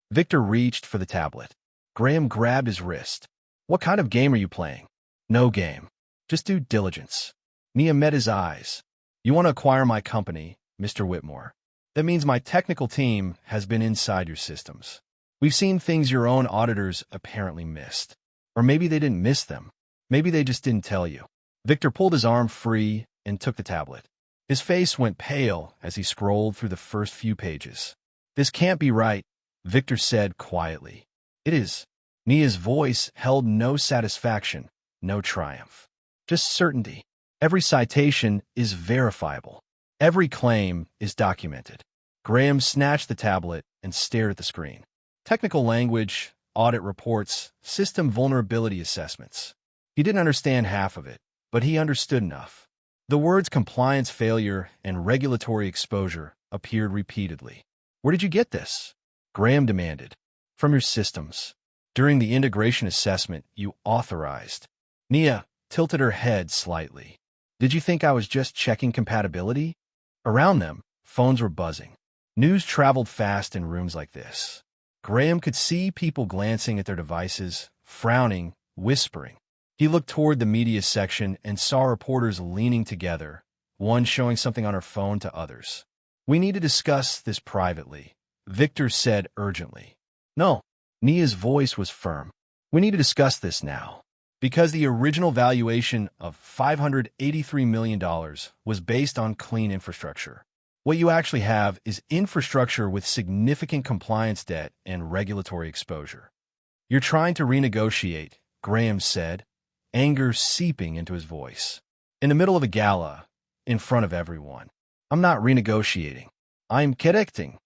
Victor reached for the tablet. Graham grabbed his wrist. What kind of game are you playing? No game. Just due diligence. Nia met his eyes. You want to acquire my company, Mr. Whitmore. That means my technical team has been inside your systems. We've seen things your own auditors apparently missed. Or maybe they didn't miss them. Maybe they just didn't tell you. Victor pulled his arm free and took the tablet. His face went pale as he scrolled through the first few pages. This can't be right, Victor said quietly. It is. Nia's voice held no satisfaction, no triumph. Just certainty. Every citation is verifiable. Every claim is documented. Graham snatched the tablet and stared at the screen. Technical language, audit reports, system vulnerability assessments. He didn't understand half of it, but he understood enough. The words compliance failure and regulatory exposure appeared repeatedly. Where did you get this? Graham demanded. From your systems. During the integration assessment you authorized. Nia tilted her head slightly. Did you think I was just checking compatibility? Around them, phones were buzzing. News traveled fast in rooms like this. Graham could see people glancing at their devices, frowning, whispering. He looked toward the media section and saw reporters leaning together, one showing something on her phone to others. We need to discuss this privately, Victor said urgently. No. Nia's voice was firm. We need to discuss this now. Because the original valuation of $583 million was based on clean infrastructure. What you actually have is infrastructure with significant compliance debt and regulatory exposure. You're trying to renegotiate, Graham said, anger seeping into his voice. In the middle of a gala, in front of everyone. I'm not renegotiating. I'm correcting.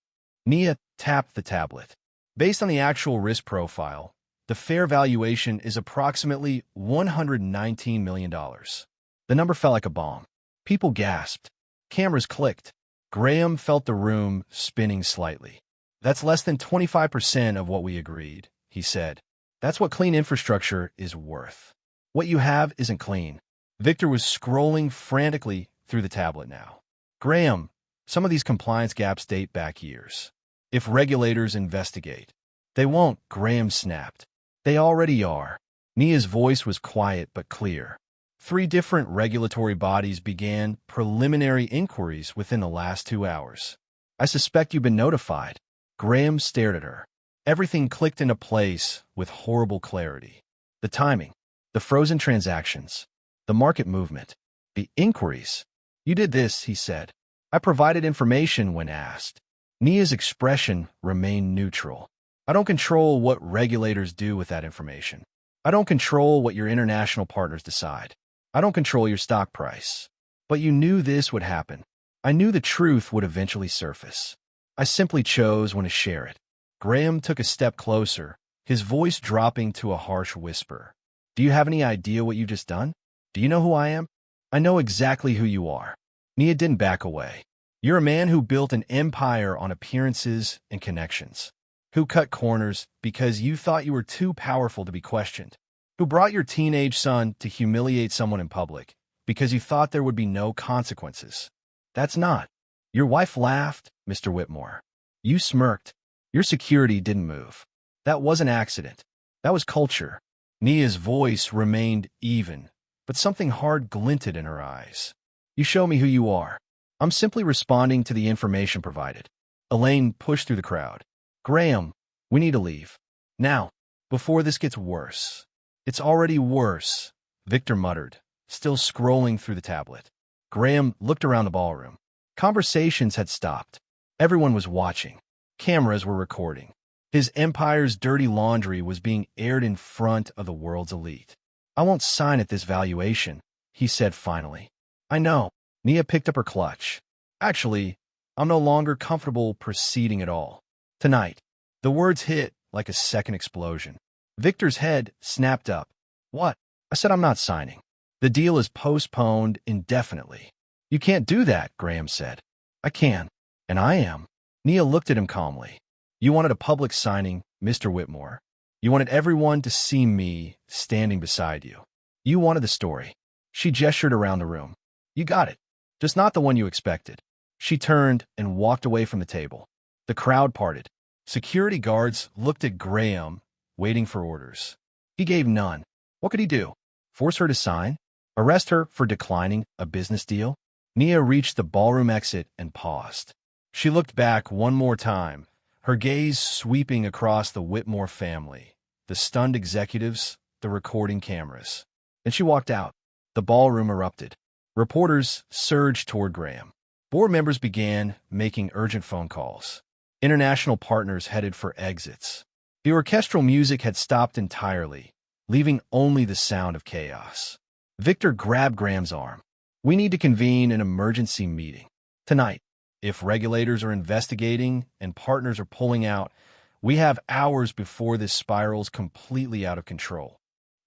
Nia tapped the tablet. Based on the actual risk profile, the fair valuation is approximately $119 million. The number fell like a bomb. People gasped. Cameras clicked. Graham felt the room spinning slightly. That's less than 25% of what we agreed, he said. That's what clean infrastructure is worth. What you have isn't clean. Victor was scrolling frantically through the tablet now. Graham, some of these compliance gaps date back years. If regulators investigate. They won't, Graham snapped. They already are. Nia's voice was quiet but clear. 3 different regulatory bodies began preliminary inquiries within the last 2 hours. I suspect you've been notified. Graham stared at her. Everything clicked into place with horrible clarity. The timing, the frozen transactions, the market movement, the inquiries. You did this, he said. I provided information when asked. Nia's expression remained neutral. I don't control what regulators do with that information. I don't control what your international partners decide. I don't control your stock price. But you knew this would happen. I knew the truth would eventually surface. I simply chose when to share it. Graham took a step closer, his voice dropping to a harsh whisper. Do you have any idea what you've just done? Do you know who I am? I know exactly who you are. Nia didn't back away. You're a man who built an empire on appearances and connections. Who cut corners because you thought you were too powerful to be questioned. Who brought your teenage son to humiliate someone in public because you thought there would be no consequences. That's not. Your wife laughed, Mr. Whitmore. You smirked. Your security didn't move. That wasn't accident. That was culture. Nia's voice remained even, but something hard glinted in her eyes. You show me who you are. I'm simply responding to the information provided. Elaine pushed through the crowd. Graham, we need to leave. Now, before this gets worse. It's already worse, Victor muttered, still scrolling through the tablet. Graham looked around the ballroom. Conversations had stopped. Everyone was watching. Cameras were recording. His empire's dirty laundry was being aired in front of the world's elite. I won't sign at this valuation, he said finally. I know. Nia picked up her clutch. Actually, I'm no longer comfortable proceeding at all. Tonight. The words hit like a second explosion. Victor's head snapped up. What? I said I'm not signing. The deal is postponed indefinitely. You can't do that, Graham said. I can. And I am. Nia looked at him calmly. You wanted a public signing, Mr. Whitmore. You wanted everyone to see me standing beside you. You wanted the story. She gestured around the room. You got it. Just not the one you expected. She turned and walked away from the table. The crowd parted. Security guards looked at Graham, waiting for orders. He gave none. What could he do? Force her to sign? Arrest her for declining a business deal? Nia reached the ballroom exit and paused. She looked back one more time, her gaze sweeping across the Whitmore family, the stunned executives, the recording cameras. Then she walked out. The ballroom erupted. Reporters surged toward Graham. Board members began making urgent phone calls. International partners headed for exits. The orchestral music had stopped entirely, leaving only the sound of chaos. Victor grabbed Graham's arm. We need to convene an emergency meeting. Tonight. If regulators are investigating and partners are pulling out, we have hours before this spirals completely out of control.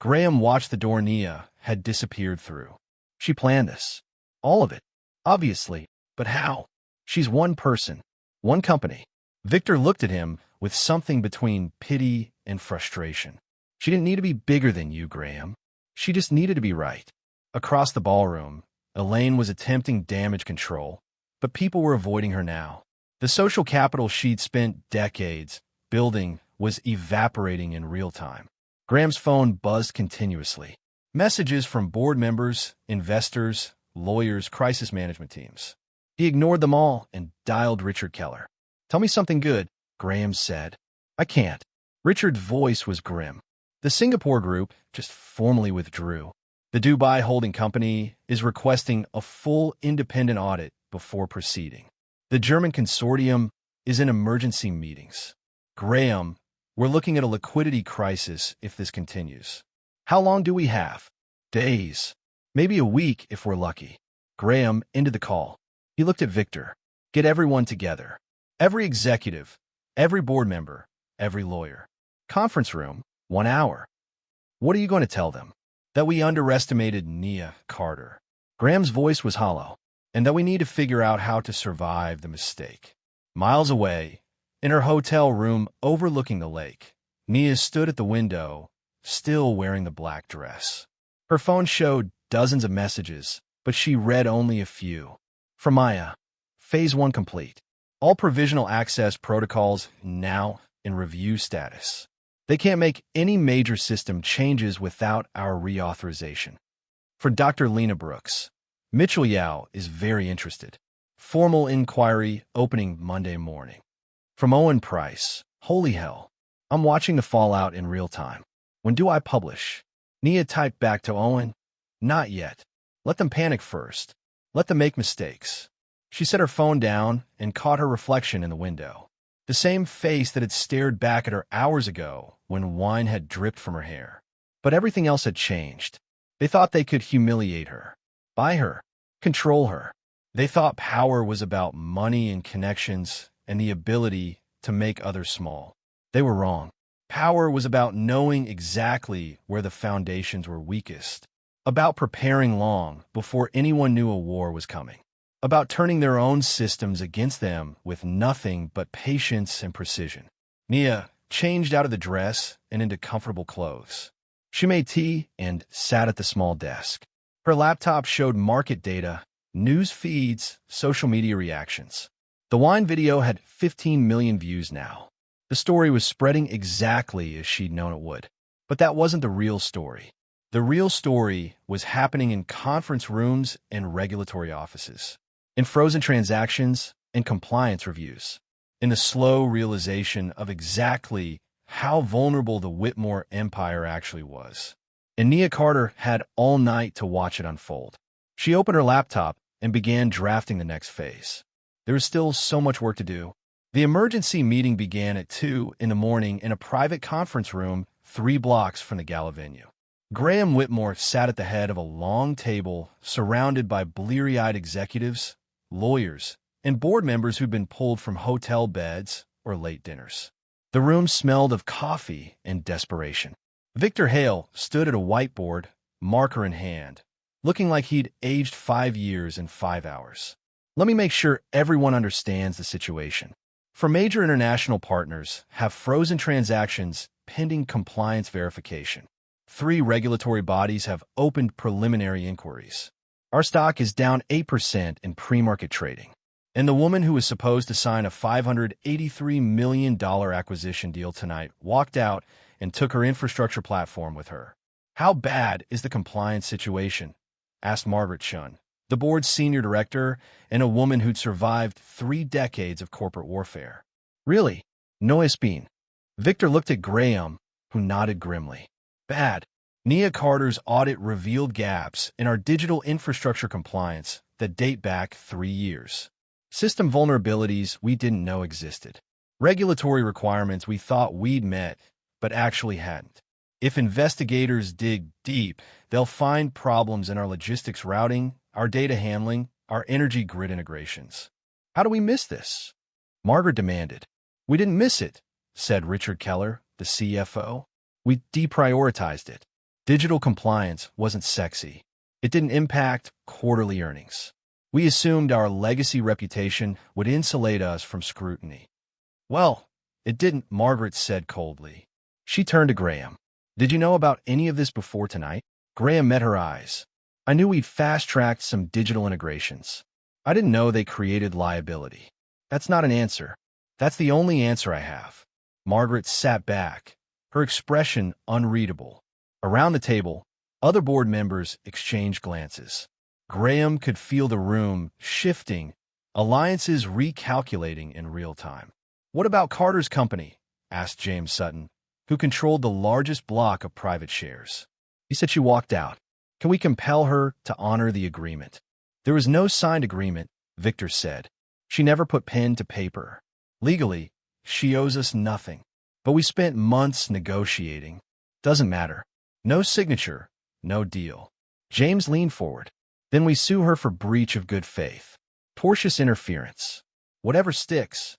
Graham watched the door Nia had disappeared through. She planned this. All of it. Obviously. But how? She's one person. One company. Victor looked at him with something between pity and frustration. She didn't need to be bigger than you, Graham. She just needed to be right. Across the ballroom, Elaine was attempting damage control, but people were avoiding her now. The social capital she'd spent decades building was evaporating in real time. Graham's phone buzzed continuously. Messages from board members, investors, lawyers, crisis management teams. He ignored them all and dialed Richard Keller. Tell me something good, Graham said. I can't. Richard's voice was grim. The Singapore group just formally withdrew. The Dubai holding company is requesting a full independent audit before proceeding. The German consortium is in emergency meetings. Graham, we're looking at a liquidity crisis if this continues. How long do we have? Days. Maybe a week if we're lucky. Graham ended the call. He looked at Victor. Get everyone together. Every executive, every board member, every lawyer. Conference room, 1 hour. What are you going to tell them? That we underestimated Nia Carter. Graham's voice was hollow, and that we need to figure out how to survive the mistake. Miles away, in her hotel room overlooking the lake, Nia stood at the window, still wearing the black dress. Her phone showed dozens of messages, but she read only a few. From Maya, Phase 1 complete. All provisional access protocols now in review status. They can't make any major system changes without our reauthorization. For Dr. Lena Brooks, Mitchell Yao is very interested. Formal inquiry opening Monday morning. From Owen Price, holy hell, I'm watching the fallout in real time. When do I publish? Nia typed back to Owen, not yet. Let them panic first. Let them make mistakes. She set her phone down and caught her reflection in the window. The same face that had stared back at her hours ago when wine had dripped from her hair. But everything else had changed. They thought they could humiliate her, buy her, control her. They thought power was about money and connections and the ability to make others small. They were wrong. Power was about knowing exactly where the foundations were weakest, about preparing long before anyone knew a war was coming, about turning their own systems against them with nothing but patience and precision. Nia changed out of the dress and into comfortable clothes. She made tea and sat at the small desk. Her laptop showed market data, news feeds, social media reactions. The wine video had 15 million views now. The story was spreading exactly as she'd known it would. But that wasn't the real story. The real story was happening in conference rooms and regulatory offices, in frozen transactions and compliance reviews, in the slow realization of exactly how vulnerable the Whitmore empire actually was. And Nia Carter had all night to watch it unfold. She opened her laptop and began drafting the next phase. There was still so much work to do. The emergency meeting began at 2 in the morning in a private conference room 3 blocks from the gala venue. Graham Whitmore sat at the head of a long table surrounded by bleary-eyed executives, lawyers, and board members who'd been pulled from hotel beds or late dinners. The room smelled of coffee and desperation. Victor Hale stood at a whiteboard, marker in hand, looking like he'd aged 5 years in 5 hours. Let me make sure everyone understands the situation. For major international partners have frozen transactions pending compliance verification. 3 regulatory bodies have opened preliminary inquiries. Our stock is down 8% in pre-market trading. And the woman who was supposed to sign a $583 million acquisition deal tonight walked out and took her infrastructure platform with her. How bad is the compliance situation? Asked Margaret Shun, the board's senior director and a woman who'd survived 3 decades of corporate warfare. Really? No es bien. Victor looked at Graham, who nodded grimly. Bad. Nia Carter's audit revealed gaps in our digital infrastructure compliance that date back 3 years. System vulnerabilities we didn't know existed. Regulatory requirements we thought we'd met, but actually hadn't. If investigators dig deep, they'll find problems in our logistics routing, our data handling, our energy grid integrations. How do we miss this? Margaret demanded. We didn't miss it, said Richard Keller, the CFO. We deprioritized it. Digital compliance wasn't sexy. It didn't impact quarterly earnings. We assumed our legacy reputation would insulate us from scrutiny. Well, it didn't, Margaret said coldly. She turned to Graham. Did you know about any of this before tonight? Graham met her eyes. I knew we'd fast-tracked some digital integrations. I didn't know they created liability. That's not an answer. That's the only answer I have. Margaret sat back, her expression unreadable. Around the table, other board members exchanged glances. Graham could feel the room shifting, alliances recalculating in real time. What about Carter's company? Asked James Sutton, who controlled the largest block of private shares. He said she walked out. Can we compel her to honor the agreement? There was no signed agreement, Victor said. She never put pen to paper. Legally, she owes us nothing. But we spent months negotiating. Doesn't matter. No signature, no deal. James leaned forward. Then we sue her for breach of good faith. Tortious interference. Whatever sticks.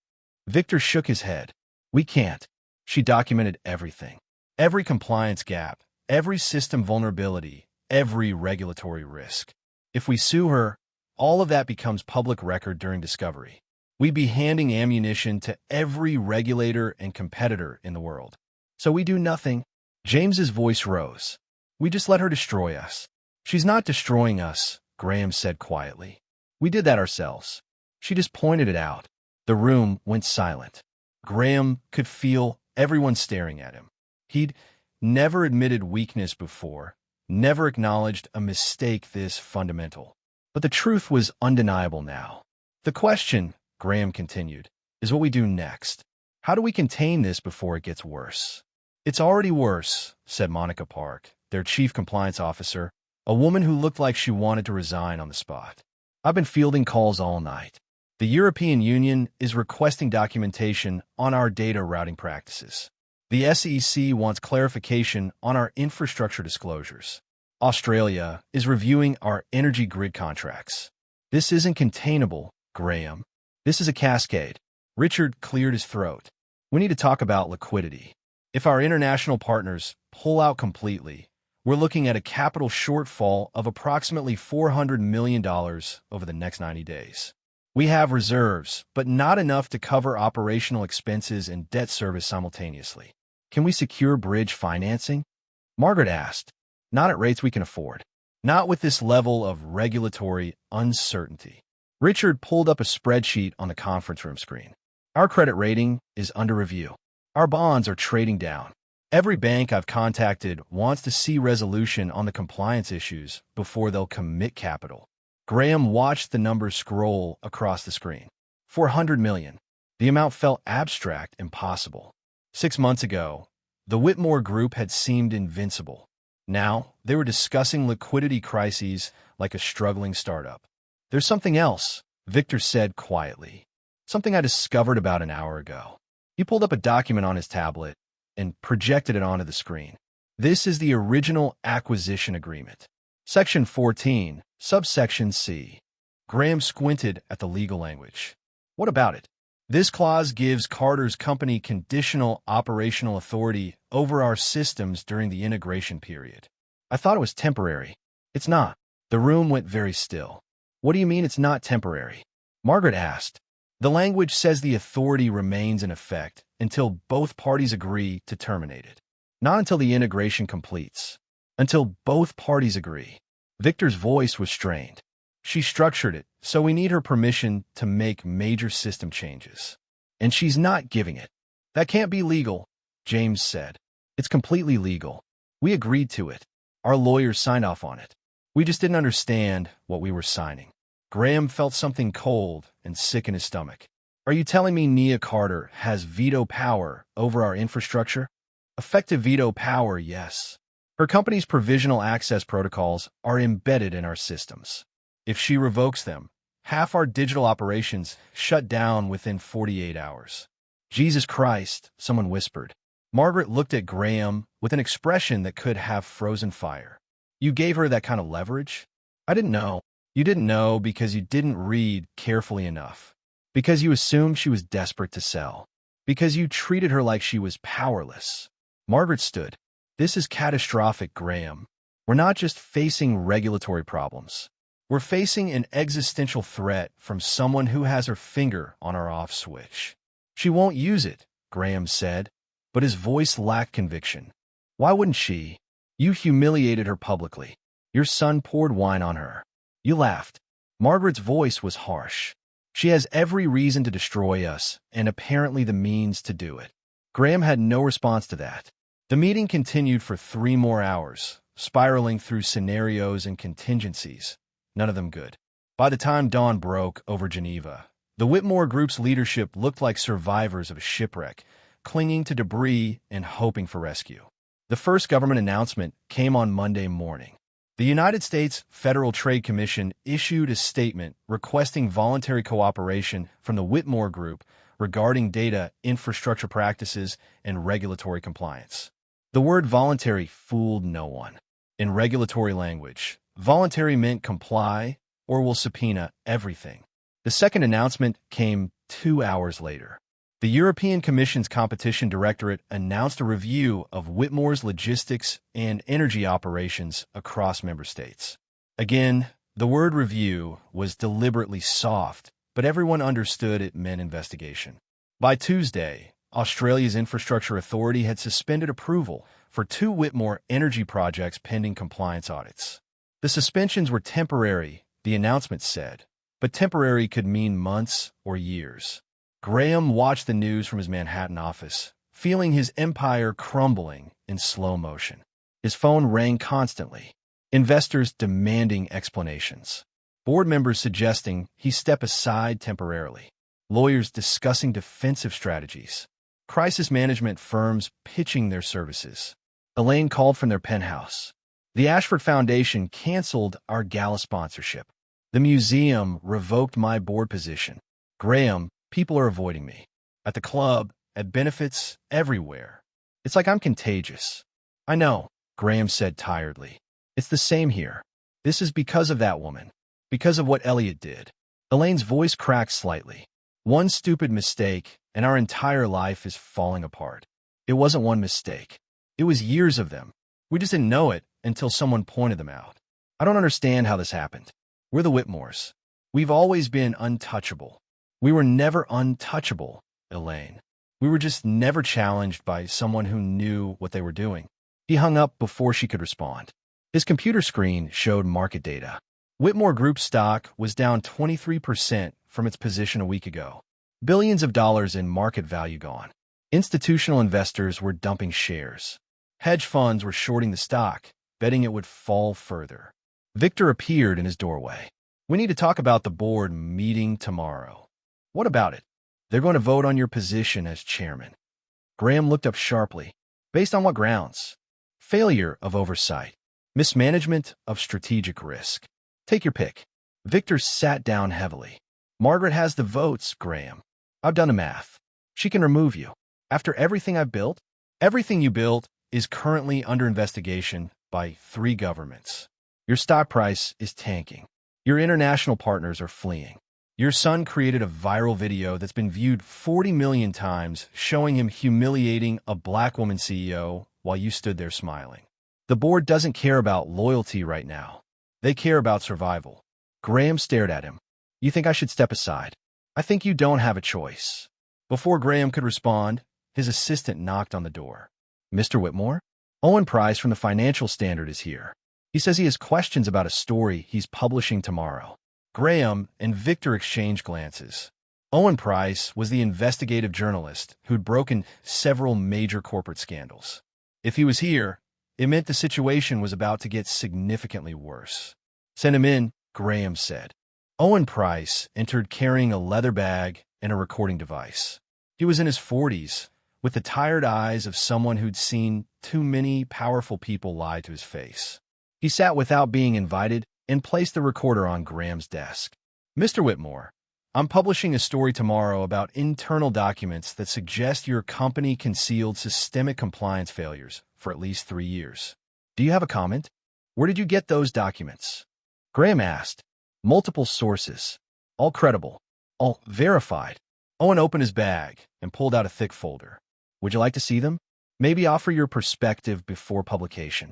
Victor shook his head. We can't. She documented everything. Every compliance gap, every system vulnerability, every regulatory risk. If we sue her, all of that becomes public record during discovery. We'd be handing ammunition to every regulator and competitor in the world. So we do nothing. James's voice rose. We just let her destroy us. She's not destroying us, Graham said quietly. We did that ourselves. She just pointed it out. The room went silent. Graham could feel everyone staring at him. He'd never admitted weakness before, never acknowledged a mistake this fundamental. But the truth was undeniable now. The question, Graham continued, is what we do next. How do we contain this before it gets worse? It's already worse, said Monica Park, their chief compliance officer, a woman who looked like she wanted to resign on the spot. I've been fielding calls all night. The European Union is requesting documentation on our data routing practices. The SEC wants clarification on our infrastructure disclosures. Australia is reviewing our energy grid contracts. This isn't containable, Graham. This is a cascade. Richard cleared his throat. We need to talk about liquidity. If our international partners pull out completely, we're looking at a capital shortfall of approximately $400 million over the next 90 days. We have reserves, but not enough to cover operational expenses and debt service simultaneously. Can we secure bridge financing? Margaret asked. Not at rates we can afford. Not with this level of regulatory uncertainty. Richard pulled up a spreadsheet on the conference room screen. Our credit rating is under review. Our bonds are trading down. Every bank I've contacted wants to see resolution on the compliance issues before they'll commit capital. Graham watched the numbers scroll across the screen. 400 million. The amount felt abstract, impossible. 6 months ago, the Whitmore group had seemed invincible. Now, they were discussing liquidity crises like a struggling startup. There's something else, Victor said quietly. Something I discovered about an hour ago. He pulled up a document on his tablet and projected it onto the screen. This is the original acquisition agreement. Section 14, subsection C. Graham squinted at the legal language. What about it? This clause gives Carter's company conditional operational authority over our systems during the integration period. I thought it was temporary. It's not. The room went very still. What do you mean it's not temporary? Margaret asked. The language says the authority remains in effect until both parties agree to terminate it. Not until the integration completes. Until both parties agree. Victor's voice was strained. She structured it, so we need her permission to make major system changes. And she's not giving it. That can't be legal, James said. It's completely legal. We agreed to it. Our lawyers signed off on it. We just didn't understand what we were signing. Graham felt something cold and sick in his stomach. Are you telling me Nia Carter has veto power over our infrastructure? Effective veto power, yes. Her company's provisional access protocols are embedded in our systems. If she revokes them, half our digital operations shut down within 48 hours. Jesus Christ, someone whispered. Margaret looked at Graham with an expression that could have frozen fire. You gave her that kind of leverage? I didn't know. You didn't know because you didn't read carefully enough. Because you assumed she was desperate to sell. Because you treated her like she was powerless. Margaret stood. This is catastrophic, Graham. We're not just facing regulatory problems. We're facing an existential threat from someone who has her finger on our off switch. She won't use it, Graham said, but his voice lacked conviction. Why wouldn't she? You humiliated her publicly. Your son poured wine on her. You laughed. Margaret's voice was harsh. She has every reason to destroy us, and apparently the means to do it. Graham had no response to that. The meeting continued for 3 more hours, spiraling through scenarios and contingencies, none of them good. By the time dawn broke over Geneva, the Whitmore group's leadership looked like survivors of a shipwreck, clinging to debris and hoping for rescue. The first government announcement came on Monday morning. The United States Federal Trade Commission issued a statement requesting voluntary cooperation from the Whitmore Group regarding data infrastructure practices and regulatory compliance. The word voluntary fooled no one. In regulatory language, voluntary meant comply or will subpoena everything. The second announcement came 2 hours later. The European Commission's Competition Directorate announced a review of Whitmore's logistics and energy operations across member states. Again, the word review was deliberately soft, but everyone understood it meant investigation. By Tuesday, Australia's Infrastructure Authority had suspended approval for 2 Whitmore energy projects pending compliance audits. The suspensions were temporary, the announcement said, but temporary could mean months or years. Graham watched the news from his Manhattan office, feeling his empire crumbling in slow motion. His phone rang constantly. Investors demanding explanations. Board members suggesting he step aside temporarily. Lawyers discussing defensive strategies. Crisis management firms pitching their services. Elaine called from their penthouse. The Ashford Foundation canceled our gala sponsorship. The museum revoked my board position. Graham, people are avoiding me. At the club, at benefits, everywhere. It's like I'm contagious. I know, Graham said tiredly. It's the same here. This is because of that woman. Because of what Elliot did. Elaine's voice cracked slightly. One stupid mistake, and our entire life is falling apart. It wasn't one mistake. It was years of them. We just didn't know it until someone pointed them out. I don't understand how this happened. We're the Whitmores. We've always been untouchable. We were never untouchable, Elaine. We were just never challenged by someone who knew what they were doing. He hung up before she could respond. His computer screen showed market data. Whitmore Group stock was down 23% from its position a week ago. Billions of dollars in market value gone. Institutional investors were dumping shares. Hedge funds were shorting the stock, betting it would fall further. Victor appeared in his doorway. We need to talk about the board meeting tomorrow. What about it? They're going to vote on your position as chairman. Graham looked up sharply. Based on what grounds? Failure of oversight. Mismanagement of strategic risk. Take your pick. Victor sat down heavily. Margaret has the votes, Graham. I've done the math. She can remove you. After everything I've built? Everything you built is currently under investigation by 3 governments. Your stock price is tanking. Your international partners are fleeing. Your son created a viral video that's been viewed 40 million times showing him humiliating a black woman CEO while you stood there smiling. The board doesn't care about loyalty right now. They care about survival. Graham stared at him. You think I should step aside? I think you don't have a choice. Before Graham could respond, his assistant knocked on the door. Mr. Whitmore? Owen Price from the Financial Standard is here. He says he has questions about a story he's publishing tomorrow. Graham and Victor exchanged glances. Owen Price was the investigative journalist who'd broken several major corporate scandals. If he was here, it meant the situation was about to get significantly worse. Send him in, Graham said. Owen Price entered carrying a leather bag and a recording device. He was in his 40s, with the tired eyes of someone who'd seen too many powerful people lie to his face. He sat without being invited and placed the recorder on Graham's desk. Mr. Whitmore, I'm publishing a story tomorrow about internal documents that suggest your company concealed systemic compliance failures for at least 3 years. Do you have a comment? Where did you get those documents? Graham asked. Multiple sources. All credible. All verified. Owen opened his bag and pulled out a thick folder. Would you like to see them? Maybe offer your perspective before publication.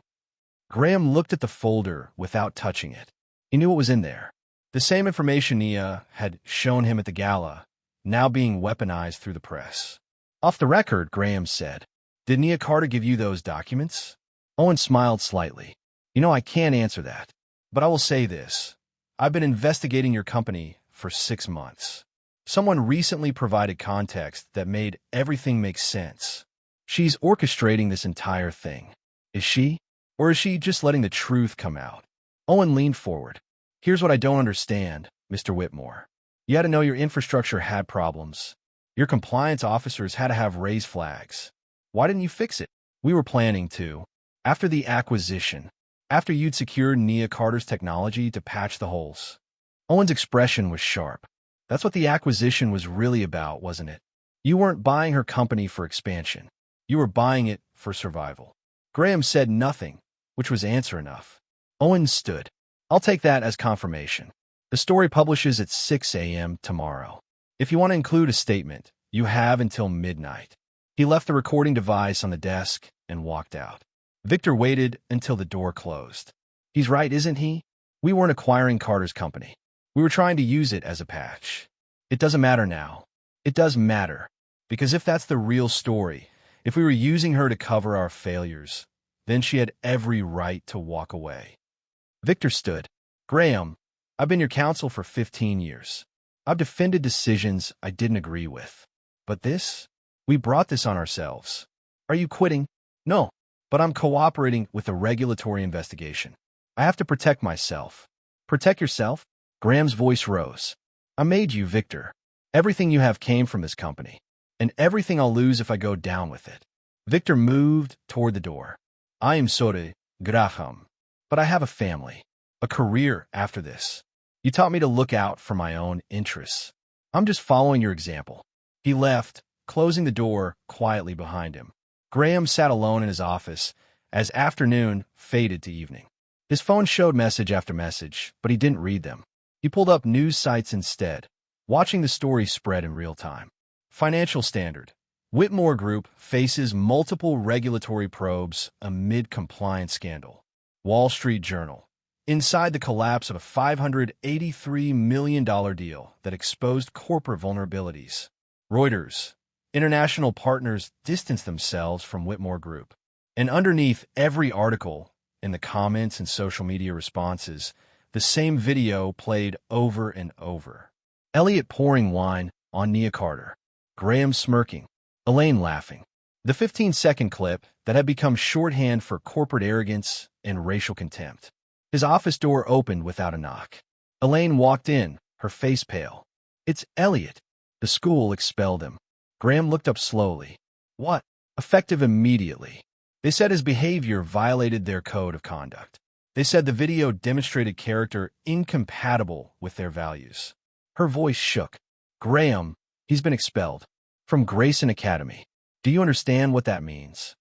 Graham looked at the folder without touching it. He knew what was in there. The same information Nia had shown him at the gala, now being weaponized through the press. Off the record, Graham said, Did Nia Carter give you those documents? Owen smiled slightly. I can't answer that. But I will say this. I've been investigating your company for 6 months. Someone recently provided context that made everything make sense. She's orchestrating this entire thing. Is she? Or is she just letting the truth come out? Owen leaned forward. Here's what I don't understand, Mr. Whitmore. You had to know your infrastructure had problems. Your compliance officers had to have raised flags. Why didn't you fix it? We were planning to. After the acquisition. After you'd secured Nia Carter's technology to patch the holes. Owen's expression was sharp. That's what the acquisition was really about, wasn't it? You weren't buying her company for expansion. You were buying it for survival. Graham said nothing, which was answer enough. Owen stood. I'll take that as confirmation. The story publishes at 6 a.m. tomorrow. If you want to include a statement, you have until midnight. He left the recording device on the desk and walked out. Victor waited until the door closed. He's right, isn't he? We weren't acquiring Carter's company. We were trying to use it as a patch. It doesn't matter now. It does matter. Because if that's the real story, if we were using her to cover our failures, then she had every right to walk away. Victor stood. Graham, I've been your counsel for 15 years. I've defended decisions I didn't agree with. But this? We brought this on ourselves. Are you quitting? No, but I'm cooperating with a regulatory investigation. I have to protect myself. Protect yourself? Graham's voice rose. I made you, Victor. Everything you have came from this company. And everything I'll lose if I go down with it. Victor moved toward the door. I am sorry, Graham. But I have a family. A career after this. You taught me to look out for my own interests. I'm just following your example. He left, closing the door quietly behind him. Graham sat alone in his office as afternoon faded to evening. His phone showed message after message, but he didn't read them. He pulled up news sites instead, watching the story spread in real time. Financial Standard. Whitmore Group faces multiple regulatory probes amid compliance scandal. Wall Street Journal. Inside the collapse of a $583 million deal that exposed corporate vulnerabilities. Reuters. International partners distance themselves from Whitmore Group. And underneath every article, in the comments and social media responses, the same video played over and over. Elliot pouring wine on Nia Carter. Graham smirking. Elaine laughing. The 15-second clip that had become shorthand for corporate arrogance and racial contempt. His office door opened without a knock. Elaine walked in, her face pale. It's Elliot. The school expelled him. Graham looked up slowly. What? Effective immediately. They said his behavior violated their code of conduct. They said the video demonstrated character incompatible with their values. Her voice shook. Graham, he's been expelled. From Grayson Academy. Do you understand what that means?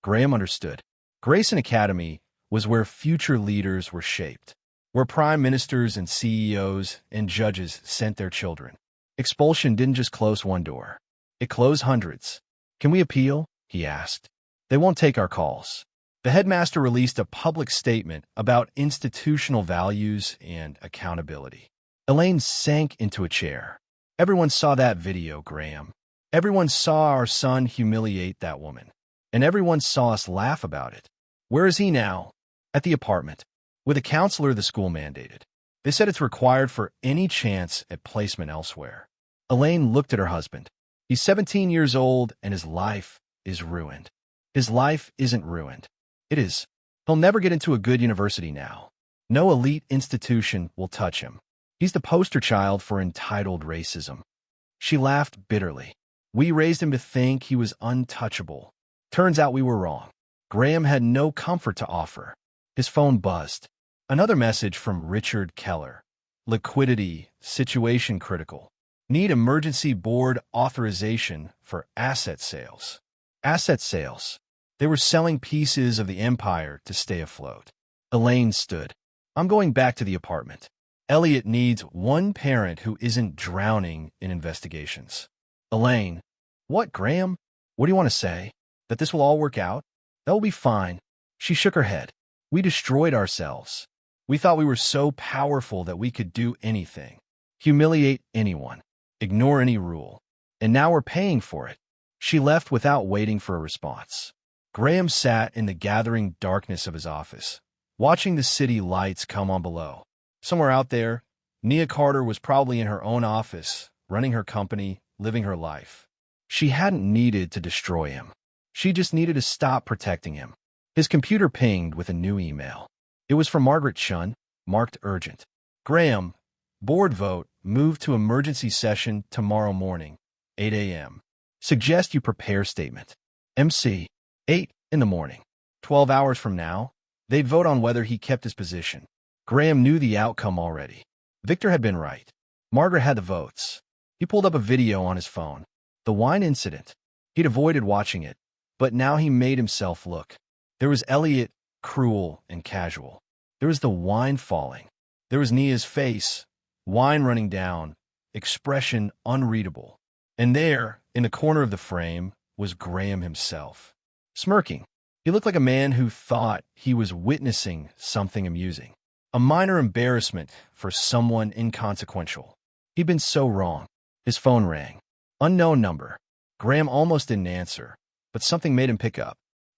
Graham understood. Grayson Academy was where future leaders were shaped, where prime ministers and CEOs and judges sent their children. Expulsion didn't just close one door. It closed hundreds. Can we appeal? He asked. They won't take our calls. The headmaster released a public statement about institutional values and accountability. Elaine sank into a chair. Everyone saw that video, Graham. Everyone saw our son humiliate that woman. And everyone saw us laugh about it. Where is he now? At the apartment. With a counselor the school mandated. They said it's required for any chance at placement elsewhere. Elaine looked at her husband. He's 17 years old and his life is ruined. His life isn't ruined. It is. He'll never get into a good university now. No elite institution will touch him. He's the poster child for entitled racism. She laughed bitterly. We raised him to think he was untouchable. Turns out we were wrong. Graham had no comfort to offer. His phone buzzed. Another message from Richard Keller. Liquidity, situation critical. Need emergency board authorization for asset sales. Asset sales. They were selling pieces of the empire to stay afloat. Elaine stood. I'm going back to the apartment. Elliot needs one parent who isn't drowning in investigations. Elaine. What, Graham? What do you want to say? That this will all work out? That will be fine. She shook her head. We destroyed ourselves. We thought we were so powerful that we could do anything. Humiliate anyone. Ignore any rule. And now we're paying for it. She left without waiting for a response. Graham sat in the gathering darkness of his office, watching the city lights come on below. Somewhere out there, Nia Carter was probably in her own office, running her company, living her life. She hadn't needed to destroy him. She just needed to stop protecting him. His computer pinged with a new email. It was from Margaret Shun, marked urgent. Graham, board vote, move to emergency session tomorrow morning, 8 a.m. Suggest you prepare statement. MC, 8 in the morning. 12 hours from now, they'd vote on whether he kept his position. Graham knew the outcome already. Victor had been right. Margaret had the votes. He pulled up a video on his phone. The wine incident. He'd avoided watching it, but now he made himself look. There was Elliot, cruel and casual. There was the wine falling. There was Nia's face, wine running down, expression unreadable. And there, in the corner of the frame, was Graham himself. Smirking. He looked like a man who thought he was witnessing something amusing. A minor embarrassment for someone inconsequential. He'd been so wrong. His phone rang. Unknown number. Graham almost didn't answer, but something made him pick up.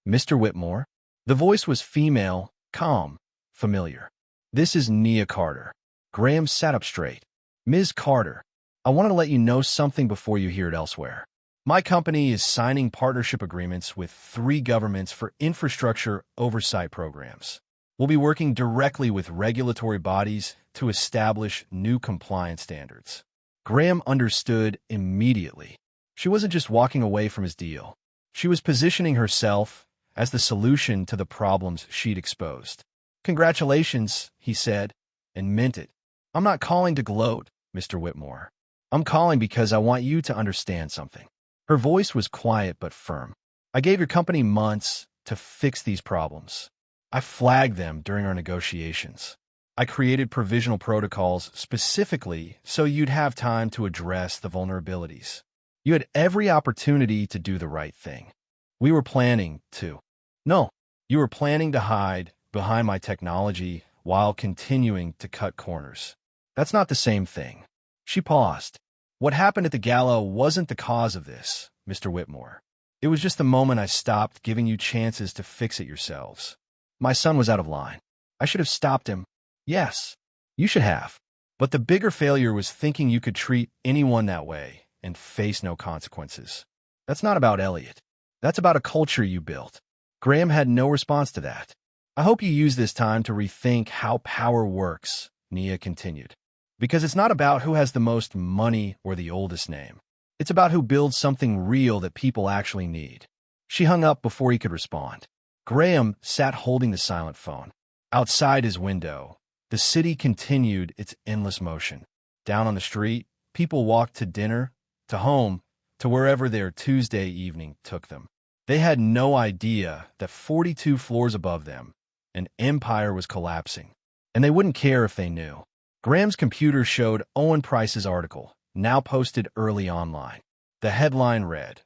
Mr. Whitmore? The voice was female, calm, familiar. This is Nia Carter. Graham sat up straight. Ms. Carter, I wanted to let you know something before you hear it elsewhere. My company is signing partnership agreements with 3 governments for infrastructure oversight programs. We'll be working directly with regulatory bodies to establish new compliance standards. Graham understood immediately. She wasn't just walking away from his deal. She was positioning herself as the solution to the problems she'd exposed. Congratulations, he said, and meant it. I'm not calling to gloat, Mr. Whitmore. I'm calling because I want you to understand something. Her voice was quiet but firm. I gave your company months to fix these problems. I flagged them during our negotiations. I created provisional protocols specifically so you'd have time to address the vulnerabilities. You had every opportunity to do the right thing. We were planning to. No, you were planning to hide behind my technology while continuing to cut corners. That's not the same thing. She paused. What happened at the gala wasn't the cause of this, Mr. Whitmore. It was just the moment I stopped giving you chances to fix it yourselves. My son was out of line. I should have stopped him. Yes, you should have. But the bigger failure was thinking you could treat anyone that way and face no consequences. That's not about Elliot. That's about a culture you built. Graham had no response to that. I hope you use this time to rethink how power works, Nia continued. Because it's not about who has the most money or the oldest name. It's about who builds something real that people actually need. She hung up before he could respond. Graham sat holding the silent phone. Outside his window, the city continued its endless motion. Down on the street, people walked to dinner, to home, to wherever their Tuesday evening took them. They had no idea that 42 floors above them, an empire was collapsing, and they wouldn't care if they knew. Graham's computer showed Owen Price's article, now posted early online. The headline read,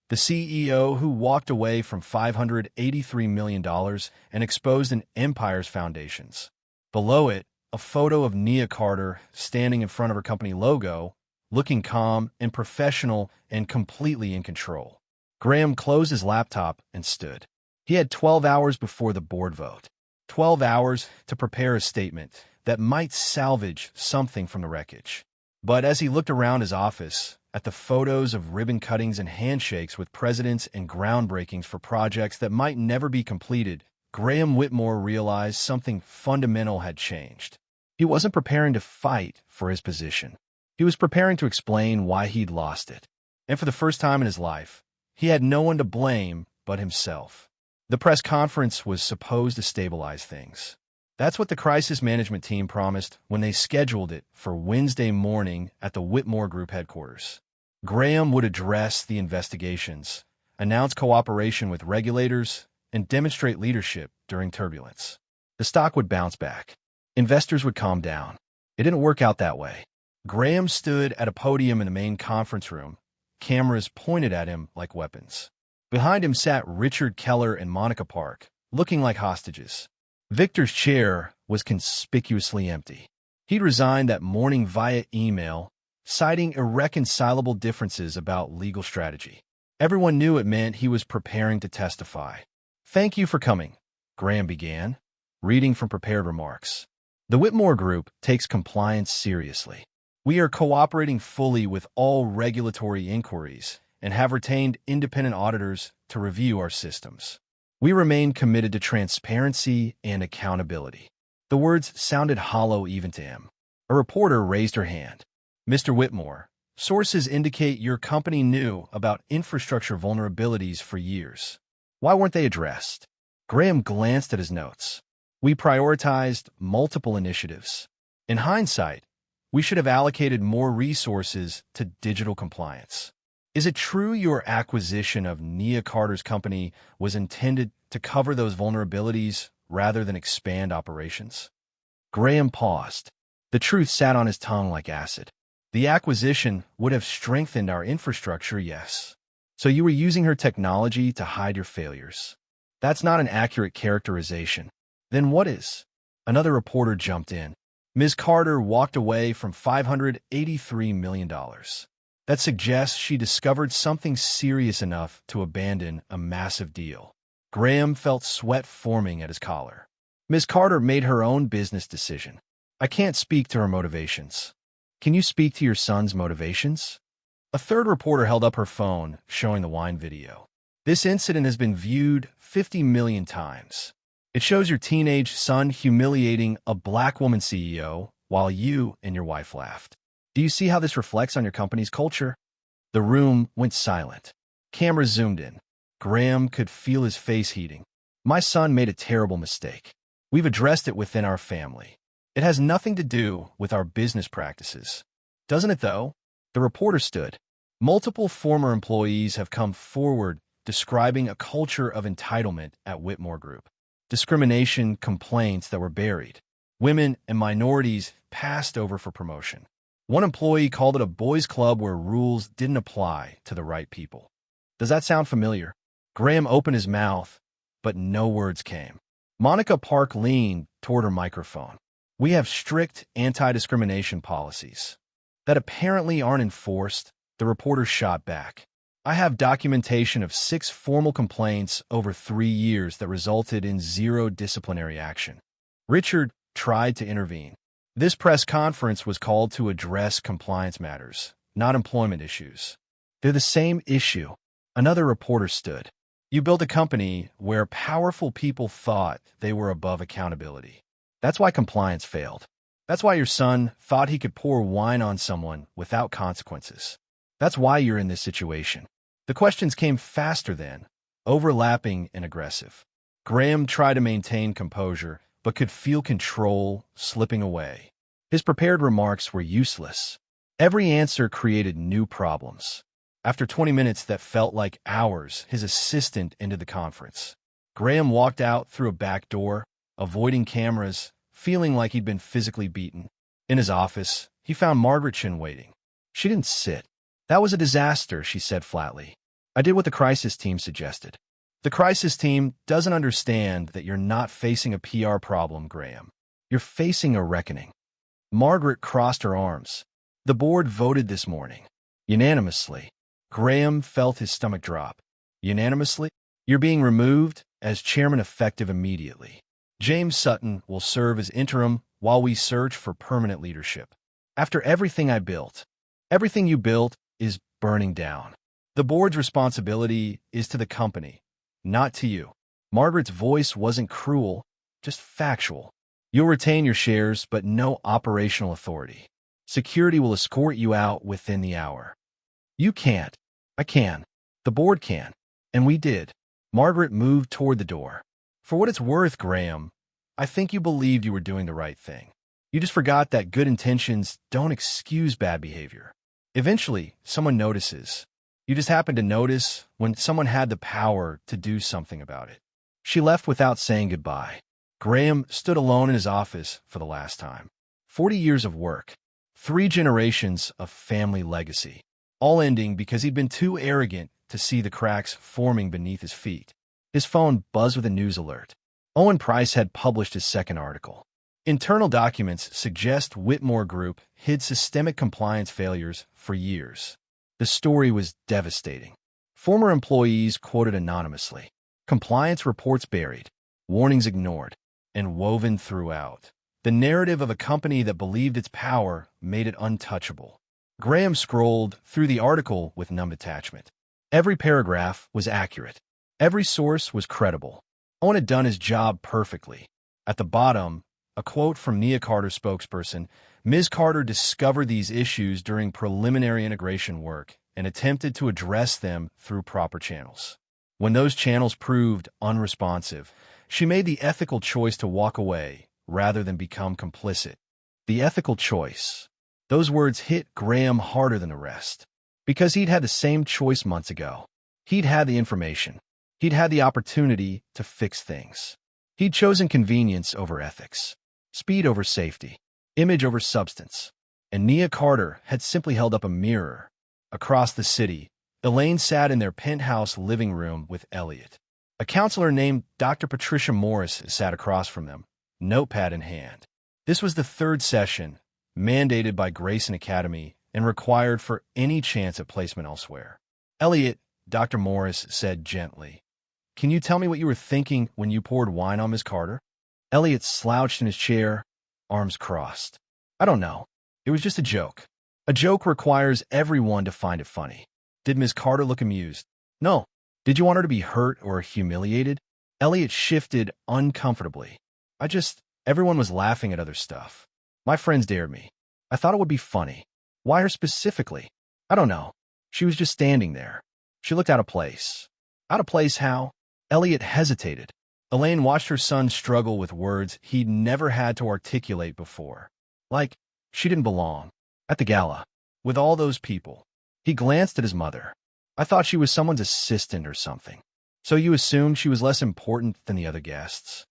"The CEO who walked away from $583 million and exposed an empire's foundations." Below it, a photo of Nia Carter standing in front of her company logo, looking calm and professional and completely in control. Graham closed his laptop and stood. He had 12 hours before the board vote. 12 hours to prepare a statement that might salvage something from the wreckage. But as he looked around his office, at the photos of ribbon cuttings and handshakes with presidents and groundbreakings for projects that might never be completed, Graham Whitmore realized something fundamental had changed. He wasn't preparing to fight for his position. He was preparing to explain why he'd lost it. And for the first time in his life, he had no one to blame but himself. The press conference was supposed to stabilize things. That's what the crisis management team promised when they scheduled it for Wednesday morning at the Whitmore Group headquarters. Graham would address the investigations, announce cooperation with regulators, and demonstrate leadership during turbulence. The stock would bounce back. Investors would calm down. It didn't work out that way. Graham stood at a podium in the main conference room, cameras pointed at him like weapons. Behind him sat Richard Keller and Monica Park, looking like hostages. Victor's chair was conspicuously empty. He'd resigned that morning via email, citing irreconcilable differences about legal strategy. Everyone knew it meant he was preparing to testify. "Thank you for coming," Graham began, reading from prepared remarks. "The Whitmore Group takes compliance seriously. We are cooperating fully with all regulatory inquiries and have retained independent auditors to review our systems. We remain committed to transparency and accountability." The words sounded hollow even to him. A reporter raised her hand. "Mr. Whitmore, sources indicate your company knew about infrastructure vulnerabilities for years. Why weren't they addressed?" Graham glanced at his notes. "We prioritized multiple initiatives. In hindsight, we should have allocated more resources to digital compliance. Is it true your acquisition of Nia Carter's company was intended to cover those vulnerabilities rather than expand operations?" Graham paused. The truth sat on his tongue like acid. "The acquisition would have strengthened our infrastructure, yes. So you were using her technology to hide your failures. That's not an accurate characterization. Then what is?" Another reporter jumped in. "Ms. Carter walked away from $583 million. That suggests she discovered something serious enough to abandon a massive deal." Graham felt sweat forming at his collar. "Ms. Carter made her own business decision. I can't speak to her motivations. Can you speak to your son's motivations?" A third reporter held up her phone, showing the wine video. "This incident has been viewed 50 million times. It shows your teenage son humiliating a black woman CEO while you and your wife laughed. Do you see how this reflects on your company's culture?" The room went silent. Cameras zoomed in. Graham could feel his face heating. "My son made a terrible mistake. We've addressed it within our family. It has nothing to do with our business practices." "Doesn't it, though?" The reporter stood. "Multiple former employees have come forward describing a culture of entitlement at Whitmore Group. Discrimination complaints that were buried. Women and minorities passed over for promotion. One employee called it a boys' club where rules didn't apply to the right people." Does that sound familiar? Graham opened his mouth, but no words came. Monica Park leaned toward her microphone. "We have strict anti-discrimination policies that apparently aren't enforced," the reporter shot back. "I have documentation of 6 formal complaints over 3 years that resulted in 0 disciplinary action." Richard tried to intervene. "This press conference was called to address compliance matters, not employment issues." "They're the same issue." Another reporter stood. "You built a company where powerful people thought they were above accountability. That's why compliance failed. That's why your son thought he could pour wine on someone without consequences. That's why you're in this situation." The questions came faster then, overlapping and aggressive. Graham tried to maintain composure, but could feel control slipping away. His prepared remarks were useless. Every answer created new problems. After 20 minutes that felt like hours, his assistant ended the conference. Graham walked out through a back door, avoiding cameras, feeling like he'd been physically beaten. In his office, he found Margaret Chin waiting. She didn't sit. "That was a disaster," she said flatly. "I did what the crisis team suggested." "The crisis team doesn't understand that you're not facing a PR problem, Graham. You're facing a reckoning." Margaret crossed her arms. "The board voted this morning. Unanimously." Graham felt his stomach drop. "Unanimously? You're being removed as chairman effective immediately. James Sutton will serve as interim while we search for permanent leadership. After everything I built, everything you built is burning down. The board's responsibility is to the company, not to you." Margaret's voice wasn't cruel, just factual. "You'll retain your shares, but no operational authority. Security will escort you out within the hour." "You can't." "I can. The board can. And we did." Margaret moved toward the door. "For what it's worth, Graham, I think you believed you were doing the right thing. You just forgot that good intentions don't excuse bad behavior. Eventually, someone notices. You just happened to notice when someone had the power to do something about it. She left without saying goodbye. Graham stood alone in his office for the last time. 40 years of work, 3 generations of family legacy, all ending because he'd been too arrogant to see the cracks forming beneath his feet. His phone buzzed with a news alert. Owen Price had published his second article. Internal documents suggest Whitmore Group hid systemic compliance failures for years. The story was devastating. Former employees quoted anonymously. Compliance reports buried, warnings ignored, and woven throughout. The narrative of a company that believed its power made it untouchable. Graham scrolled through the article with numb attachment. Every paragraph was accurate. Every source was credible. Owen had done his job perfectly. At the bottom, a quote from Nia Carter spokesperson, Ms. Carter discovered these issues during preliminary integration work and attempted to address them through proper channels. When those channels proved unresponsive, she made the ethical choice to walk away rather than become complicit. The ethical choice. Those words hit Graham harder than the rest. Because he'd had the same choice months ago. He'd had the information. He'd had the opportunity to fix things. He'd chosen convenience over ethics, speed over safety, image over substance. And Nia Carter had simply held up a mirror. Across the city, Elaine sat in their penthouse living room with Elliot. A counselor named Dr. Patricia Morris sat across from them, notepad in hand. This was the 3rd session, mandated by Grayson Academy and required for any chance at placement elsewhere. Elliot, Dr. Morris said gently, "Can you tell me what you were thinking when you poured wine on Miss Carter?" Elliot slouched in his chair, arms crossed. "I don't know. It was just a joke. A joke requires everyone to find it funny." "Did Miss Carter look amused?" "No." "Did you want her to be hurt or humiliated?" Elliot shifted uncomfortably. Everyone was laughing at other stuff. My friends dared me. I thought it would be funny." "Why her specifically?" "I don't know. She was just standing there. She looked out of place." "Out of place how?" Elliot hesitated. Elaine watched her son struggle with words he'd never had to articulate before. Like, she didn't belong. At the gala. With all those people. He glanced at his mother. "I thought she was someone's assistant or something." "So you assumed she was less important than the other guests?"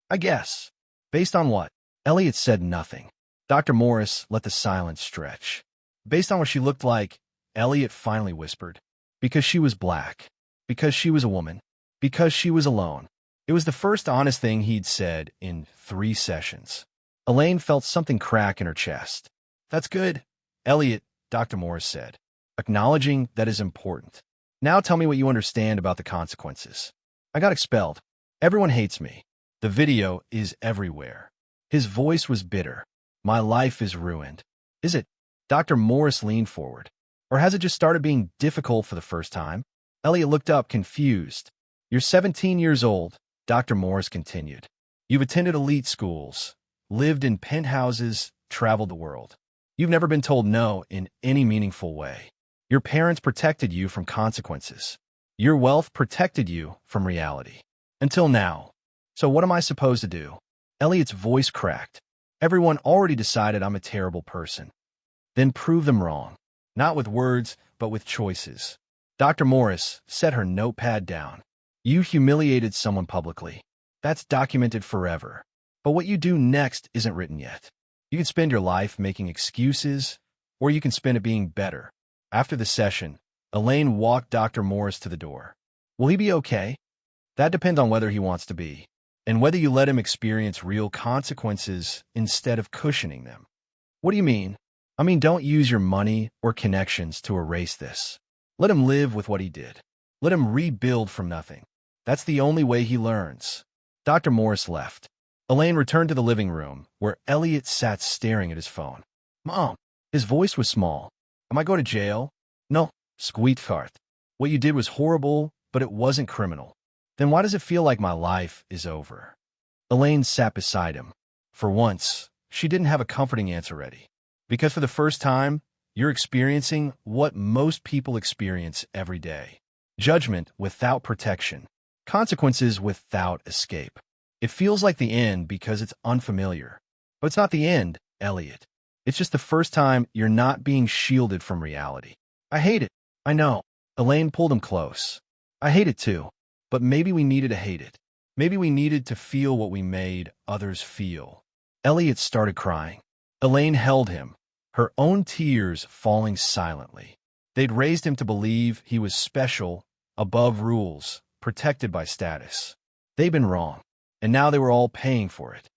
"I guess." "Based on what?" Elliot said nothing. Dr. Morris let the silence stretch. "Based on what she looked like," Elliot finally whispered. "Because she was black. Because she was a woman. Because she was alone." It was the first honest thing he'd said in 3 sessions. Elaine felt something crack in her chest. "That's good." "Elliot," Dr. Morris said, "acknowledging that is important. Now tell me what you understand about the consequences." "I got expelled. Everyone hates me. The video is everywhere." His voice was bitter. "My life is ruined." "Is it?" Dr. Morris leaned forward. "Or has it just started being difficult for the first time?" Elliot looked up, confused. "You're 17 years old," Dr. Morris continued. "You've attended elite schools, lived in penthouses, traveled the world. You've never been told no in any meaningful way. Your parents protected you from consequences. Your wealth protected you from reality. Until now. So what am I supposed to do?" Elliot's voice cracked. "Everyone already decided I'm a terrible person." "Then prove them wrong. Not with words, but with choices." Dr. Morris set her notepad down. "You humiliated someone publicly. That's documented forever. But what you do next isn't written yet. You can spend your life making excuses, or you can spend it being better." After the session, Elaine walked Dr. Morris to the door. "Will he be okay?" "That depends on whether he wants to be, and whether you let him experience real consequences instead of cushioning them." "What do you mean?" "I mean, don't use your money or connections to erase this. Let him live with what he did. Let him rebuild from nothing. That's the only way he learns." Dr. Morris left. Elaine returned to the living room, where Elliot sat staring at his phone. "Mom." His voice was small. "Am I going to jail?" "No, sweetheart. What you did was horrible, but it wasn't criminal." "Then why does it feel like my life is over?" Elaine sat beside him. For once, she didn't have a comforting answer ready. "Because for the first time, you're experiencing what most people experience every day. Judgment without protection. Consequences without escape." It feels like the end because it's unfamiliar. But it's not the end, Elliot. It's just the first time you're not being shielded from reality. I hate it. I know. Elaine pulled him close. I hate it too. But maybe we needed to hate it. Maybe we needed to feel what we made others feel. Elliot started crying. Elaine held him, her own tears falling silently. They'd raised him to believe he was special, above rules, protected by status. They'd been wrong, and now they were all paying for it.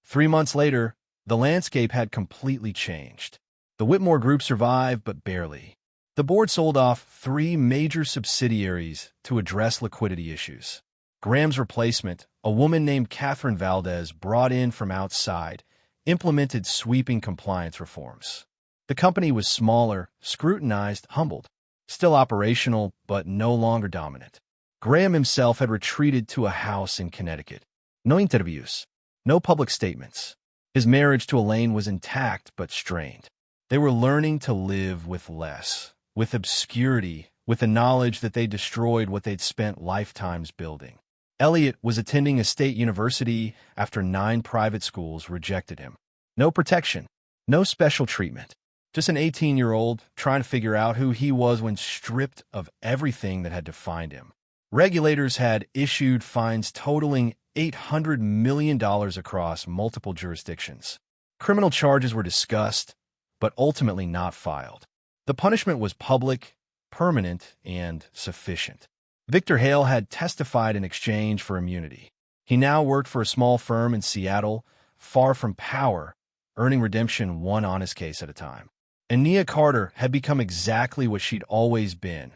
3 months later, the landscape had completely changed. The Whitmore group survived, but barely. The board sold off 3 major subsidiaries to address liquidity issues. Graham's replacement, a woman named Catherine Valdez, brought in from outside, implemented sweeping compliance reforms. The company was smaller, scrutinized, humbled, still operational, but no longer dominant. Graham himself had retreated to a house in Connecticut. No interviews, no public statements. His marriage to Elaine was intact but strained. They were learning to live with less, with obscurity, with the knowledge that they destroyed what they'd spent lifetimes building. Elliot was attending a state university after 9 private schools rejected him. No protection, no special treatment. Just an 18-year-old trying to figure out who he was when stripped of everything that had defined him. Regulators had issued fines totaling $800 million across multiple jurisdictions. Criminal charges were discussed, but ultimately not filed. The punishment was public, permanent, and sufficient. Victor Hale had testified in exchange for immunity. He now worked for a small firm in Seattle, far from power, earning redemption one honest case at a time. And Nia Carter had become exactly what she'd always been,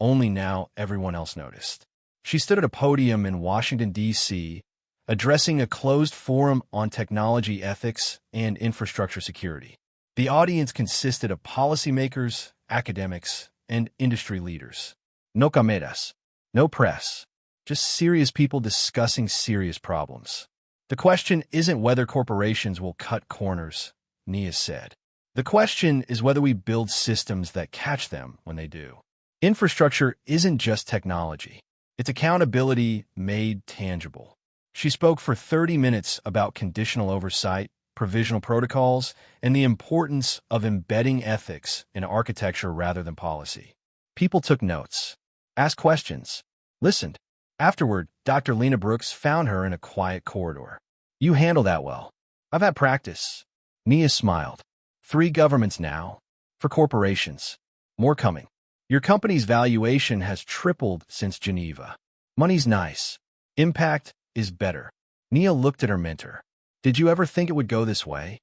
only now everyone else noticed. She stood at a podium in Washington, D.C., addressing a closed forum on technology ethics and infrastructure security. The audience consisted of policymakers, academics, and industry leaders. No cameras, no press, just serious people discussing serious problems. The question isn't whether corporations will cut corners, Nia said. The question is whether we build systems that catch them when they do. Infrastructure isn't just technology. It's accountability made tangible. She spoke for 30 minutes about conditional oversight, provisional protocols, and the importance of embedding ethics in architecture rather than policy. People took notes, asked questions, listened. Afterward, Dr. Lena Brooks found her in a quiet corridor. You handle that well. I've had practice. Nia smiled. 3 governments now. For corporations. More coming. Your company's valuation has tripled since Geneva. Money's nice. Impact is better. Nia looked at her mentor. Did you ever think it would go this way?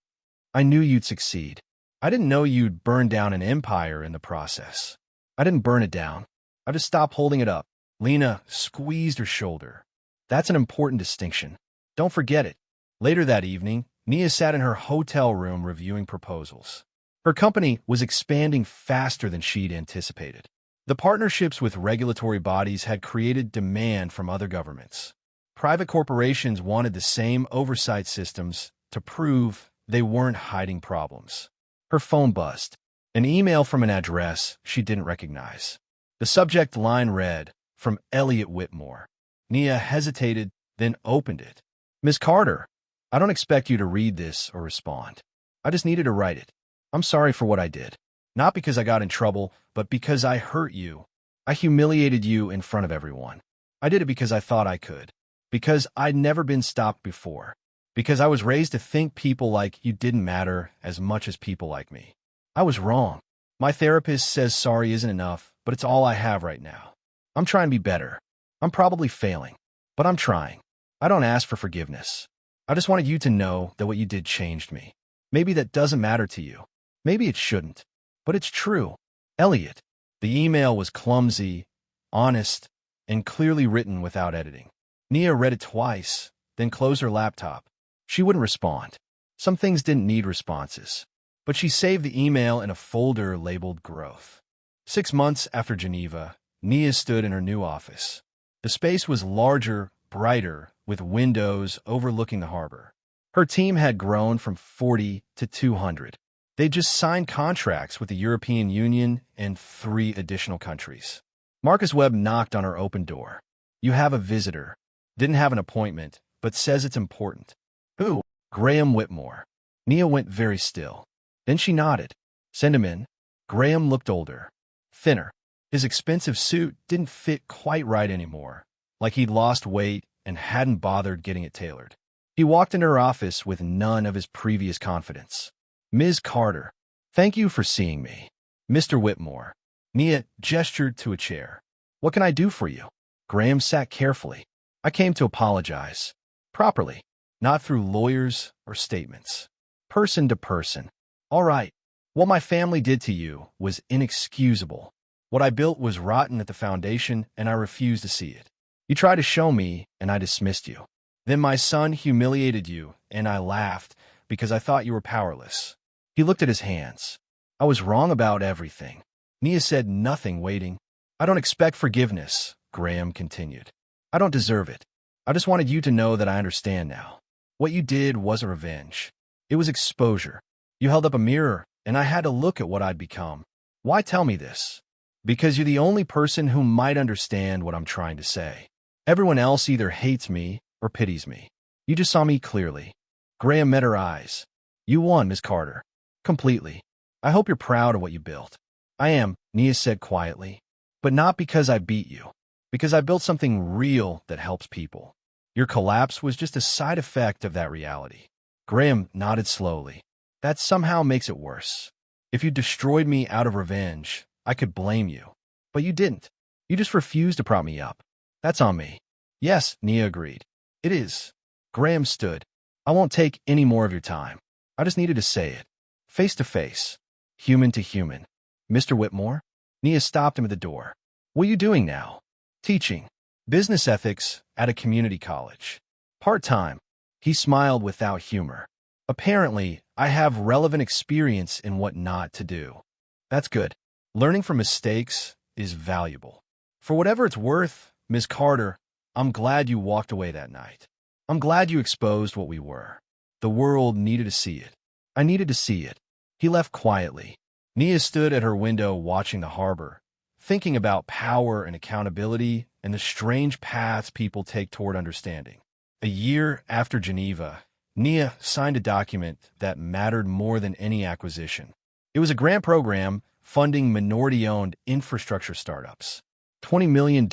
I knew you'd succeed. I didn't know you'd burn down an empire in the process. I didn't burn it down. I just stopped holding it up. Lena squeezed her shoulder. That's an important distinction. Don't forget it. Later that evening, Nia sat in her hotel room reviewing proposals. Her company was expanding faster than she'd anticipated. The partnerships with regulatory bodies had created demand from other governments. Private corporations wanted the same oversight systems to prove they weren't hiding problems. Her phone buzzed. An email from an address she didn't recognize. The subject line read, "From Elliot Whitmore." Nia hesitated, then opened it. "Ms. Carter, I don't expect you to read this or respond. I just needed to write it. I'm sorry for what I did. Not because I got in trouble, but because I hurt you. I humiliated you in front of everyone. I did it because I thought I could. Because I'd never been stopped before. Because I was raised to think people like you didn't matter as much as people like me. I was wrong. My therapist says sorry isn't enough, but it's all I have right now. I'm trying to be better. I'm probably failing, but I'm trying. I don't ask for forgiveness. I just wanted you to know that what you did changed me. Maybe that doesn't matter to you. Maybe it shouldn't. But it's true. Elliot." The email was clumsy, honest, and clearly written without editing. Nia read it twice, then closed her laptop. She wouldn't respond. Some things didn't need responses. But she saved the email in a folder labeled Growth. 6 months after Geneva, Nia stood in her new office. The space was larger, brighter, with windows overlooking the harbor. Her team had grown from 40 to 200. They just signed contracts with the European Union and 3 additional countries. Marcus Webb knocked on her open door. "You have a visitor." Didn't have an appointment, but says it's important. Who? Graham Whitmore. Nia went very still. Then she nodded. Send him in. Graham looked older, thinner. His expensive suit didn't fit quite right anymore, like he'd lost weight and hadn't bothered getting it tailored. He walked into her office with none of his previous confidence. Ms. Carter, thank you for seeing me. Mr. Whitmore. Nia gestured to a chair. What can I do for you? Graham sat carefully. I came to apologize. Properly, not through lawyers or statements. Person to person. All right. What my family did to you was inexcusable. What I built was rotten at the foundation, and I refused to see it. You tried to show me, and I dismissed you. Then my son humiliated you, and I laughed because I thought you were powerless. He looked at his hands. I was wrong about everything. Nia said nothing, waiting. I don't expect forgiveness, Graham continued. I don't deserve it. I just wanted you to know that I understand now. What you did wasn't revenge. It was exposure. You held up a mirror, and I had to look at what I'd become. Why tell me this? Because you're the only person who might understand what I'm trying to say. Everyone else either hates me or pities me. You just saw me clearly. Graham met her eyes. You won, Miss Carter. Completely. I hope you're proud of what you built. I am, Nia said quietly. But not because I beat you. Because I built something real that helps people. Your collapse was just a side effect of that reality. Graham nodded slowly. That somehow makes it worse. If you destroyed me out of revenge, I could blame you. But you didn't. You just refused to prop me up. That's on me. Yes, Nia agreed. It is. Graham stood. I won't take any more of your time. I just needed to say it. Face to face. Human to human. Mr. Whitmore? Nia stopped him at the door. What are you doing now? Teaching. Business ethics at a community college. Part-time. He smiled without humor. Apparently, I have relevant experience in what not to do. That's good. Learning from mistakes is valuable. For whatever it's worth, Ms. Carter, I'm glad you walked away that night. I'm glad you exposed what we were. The world needed to see it. I needed to see it. He left quietly. Nia stood at her window watching the harbor, thinking about power and accountability and the strange paths people take toward understanding. A year after Geneva, Nia signed a document that mattered more than any acquisition. It was a grant program funding minority-owned infrastructure startups. $20 million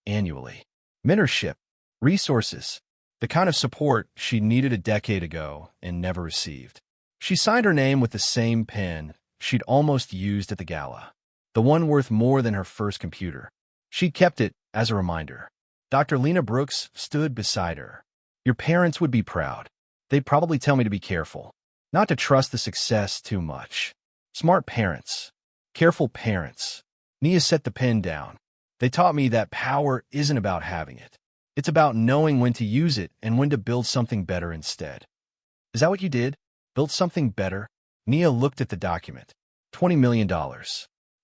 annually. Mentorship, resources, the kind of support she needed a decade ago and never received. She signed her name with the same pen she'd almost used at the gala, the one worth more than her first computer. She kept it as a reminder. Dr. Lena Brooks stood beside her. Your parents would be proud. They'd probably tell me to be careful, not to trust the success too much. Smart parents. Careful parents. Nia set the pen down. They taught me that power isn't about having it. It's about knowing when to use it and when to build something better instead. Is that what you did? Built something better? Nia looked at the document. $20 million.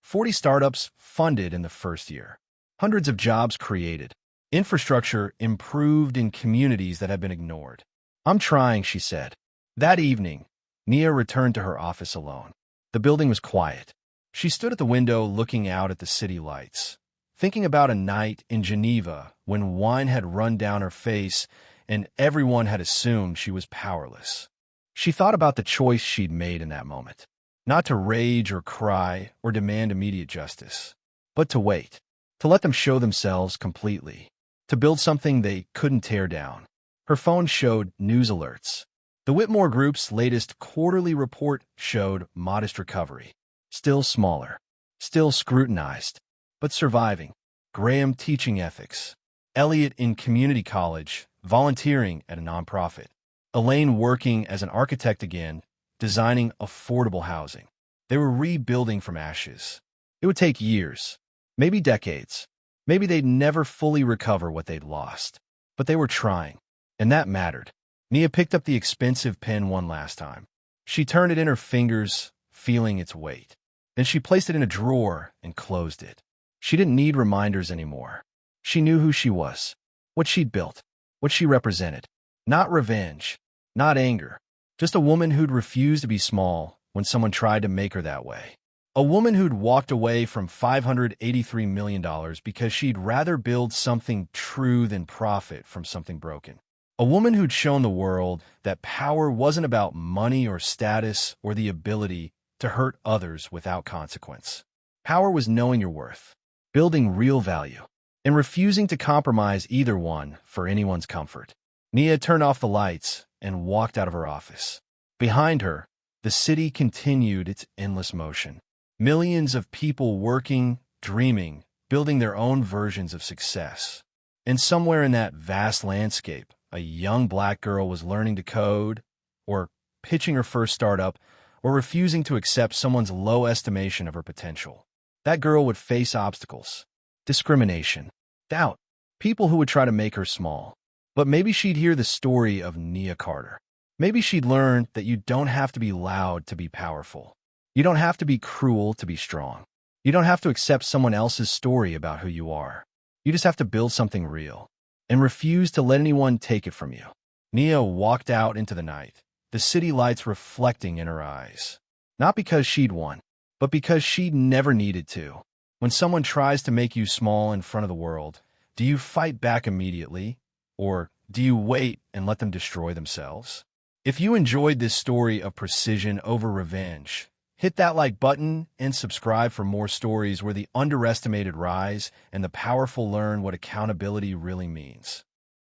40 startups funded in the first year. Hundreds of jobs created. Infrastructure improved in communities that had been ignored. I'm trying, she said. That evening, Nia returned to her office alone. The building was quiet. She stood at the window looking out at the city lights, thinking about a night in Geneva when wine had run down her face and everyone had assumed she was powerless. She thought about the choice she'd made in that moment, not to rage or cry or demand immediate justice, but to wait, to let them show themselves completely, to build something they couldn't tear down. Her phone showed news alerts. The Whitmore Group's latest quarterly report showed modest recovery. Still smaller, still scrutinized, but surviving. Graham teaching ethics. Elliot in community college, volunteering at a nonprofit. Elaine working as an architect again, designing affordable housing. They were rebuilding from ashes. It would take years, maybe decades. Maybe they'd never fully recover what they'd lost. But they were trying, and that mattered. Nia picked up the expensive pen one last time. She turned it in her fingers, feeling its weight. Then she placed it in a drawer and closed it. She didn't need reminders anymore. She knew who she was, what she'd built, what she represented. Not revenge, not anger, just a woman who'd refused to be small when someone tried to make her that way. A woman who'd walked away from $583 million because she'd rather build something true than profit from something broken. A woman who'd shown the world that power wasn't about money or status or the ability to hurt others without consequence. Power was knowing your worth, building real value, and refusing to compromise either one for anyone's comfort. Nia turned off the lights and walked out of her office. Behind her, the city continued its endless motion. Millions of people working, dreaming, building their own versions of success. And somewhere in that vast landscape, a young black girl was learning to code, or pitching her first startup, or refusing to accept someone's low estimation of her potential. That girl would face obstacles, discrimination, doubt, people who would try to make her small. But maybe she'd hear the story of Nia Carter. Maybe she'd learn that you don't have to be loud to be powerful. You don't have to be cruel to be strong. You don't have to accept someone else's story about who you are. You just have to build something real and refuse to let anyone take it from you. Nia walked out into the night, the city lights reflecting in her eyes. Not because she'd won, but because she'd never needed to. When someone tries to make you small in front of the world, do you fight back immediately? Or do you wait and let them destroy themselves? If you enjoyed this story of precision over revenge, hit that like button and subscribe for more stories where the underestimated rise and the powerful learn what accountability really means.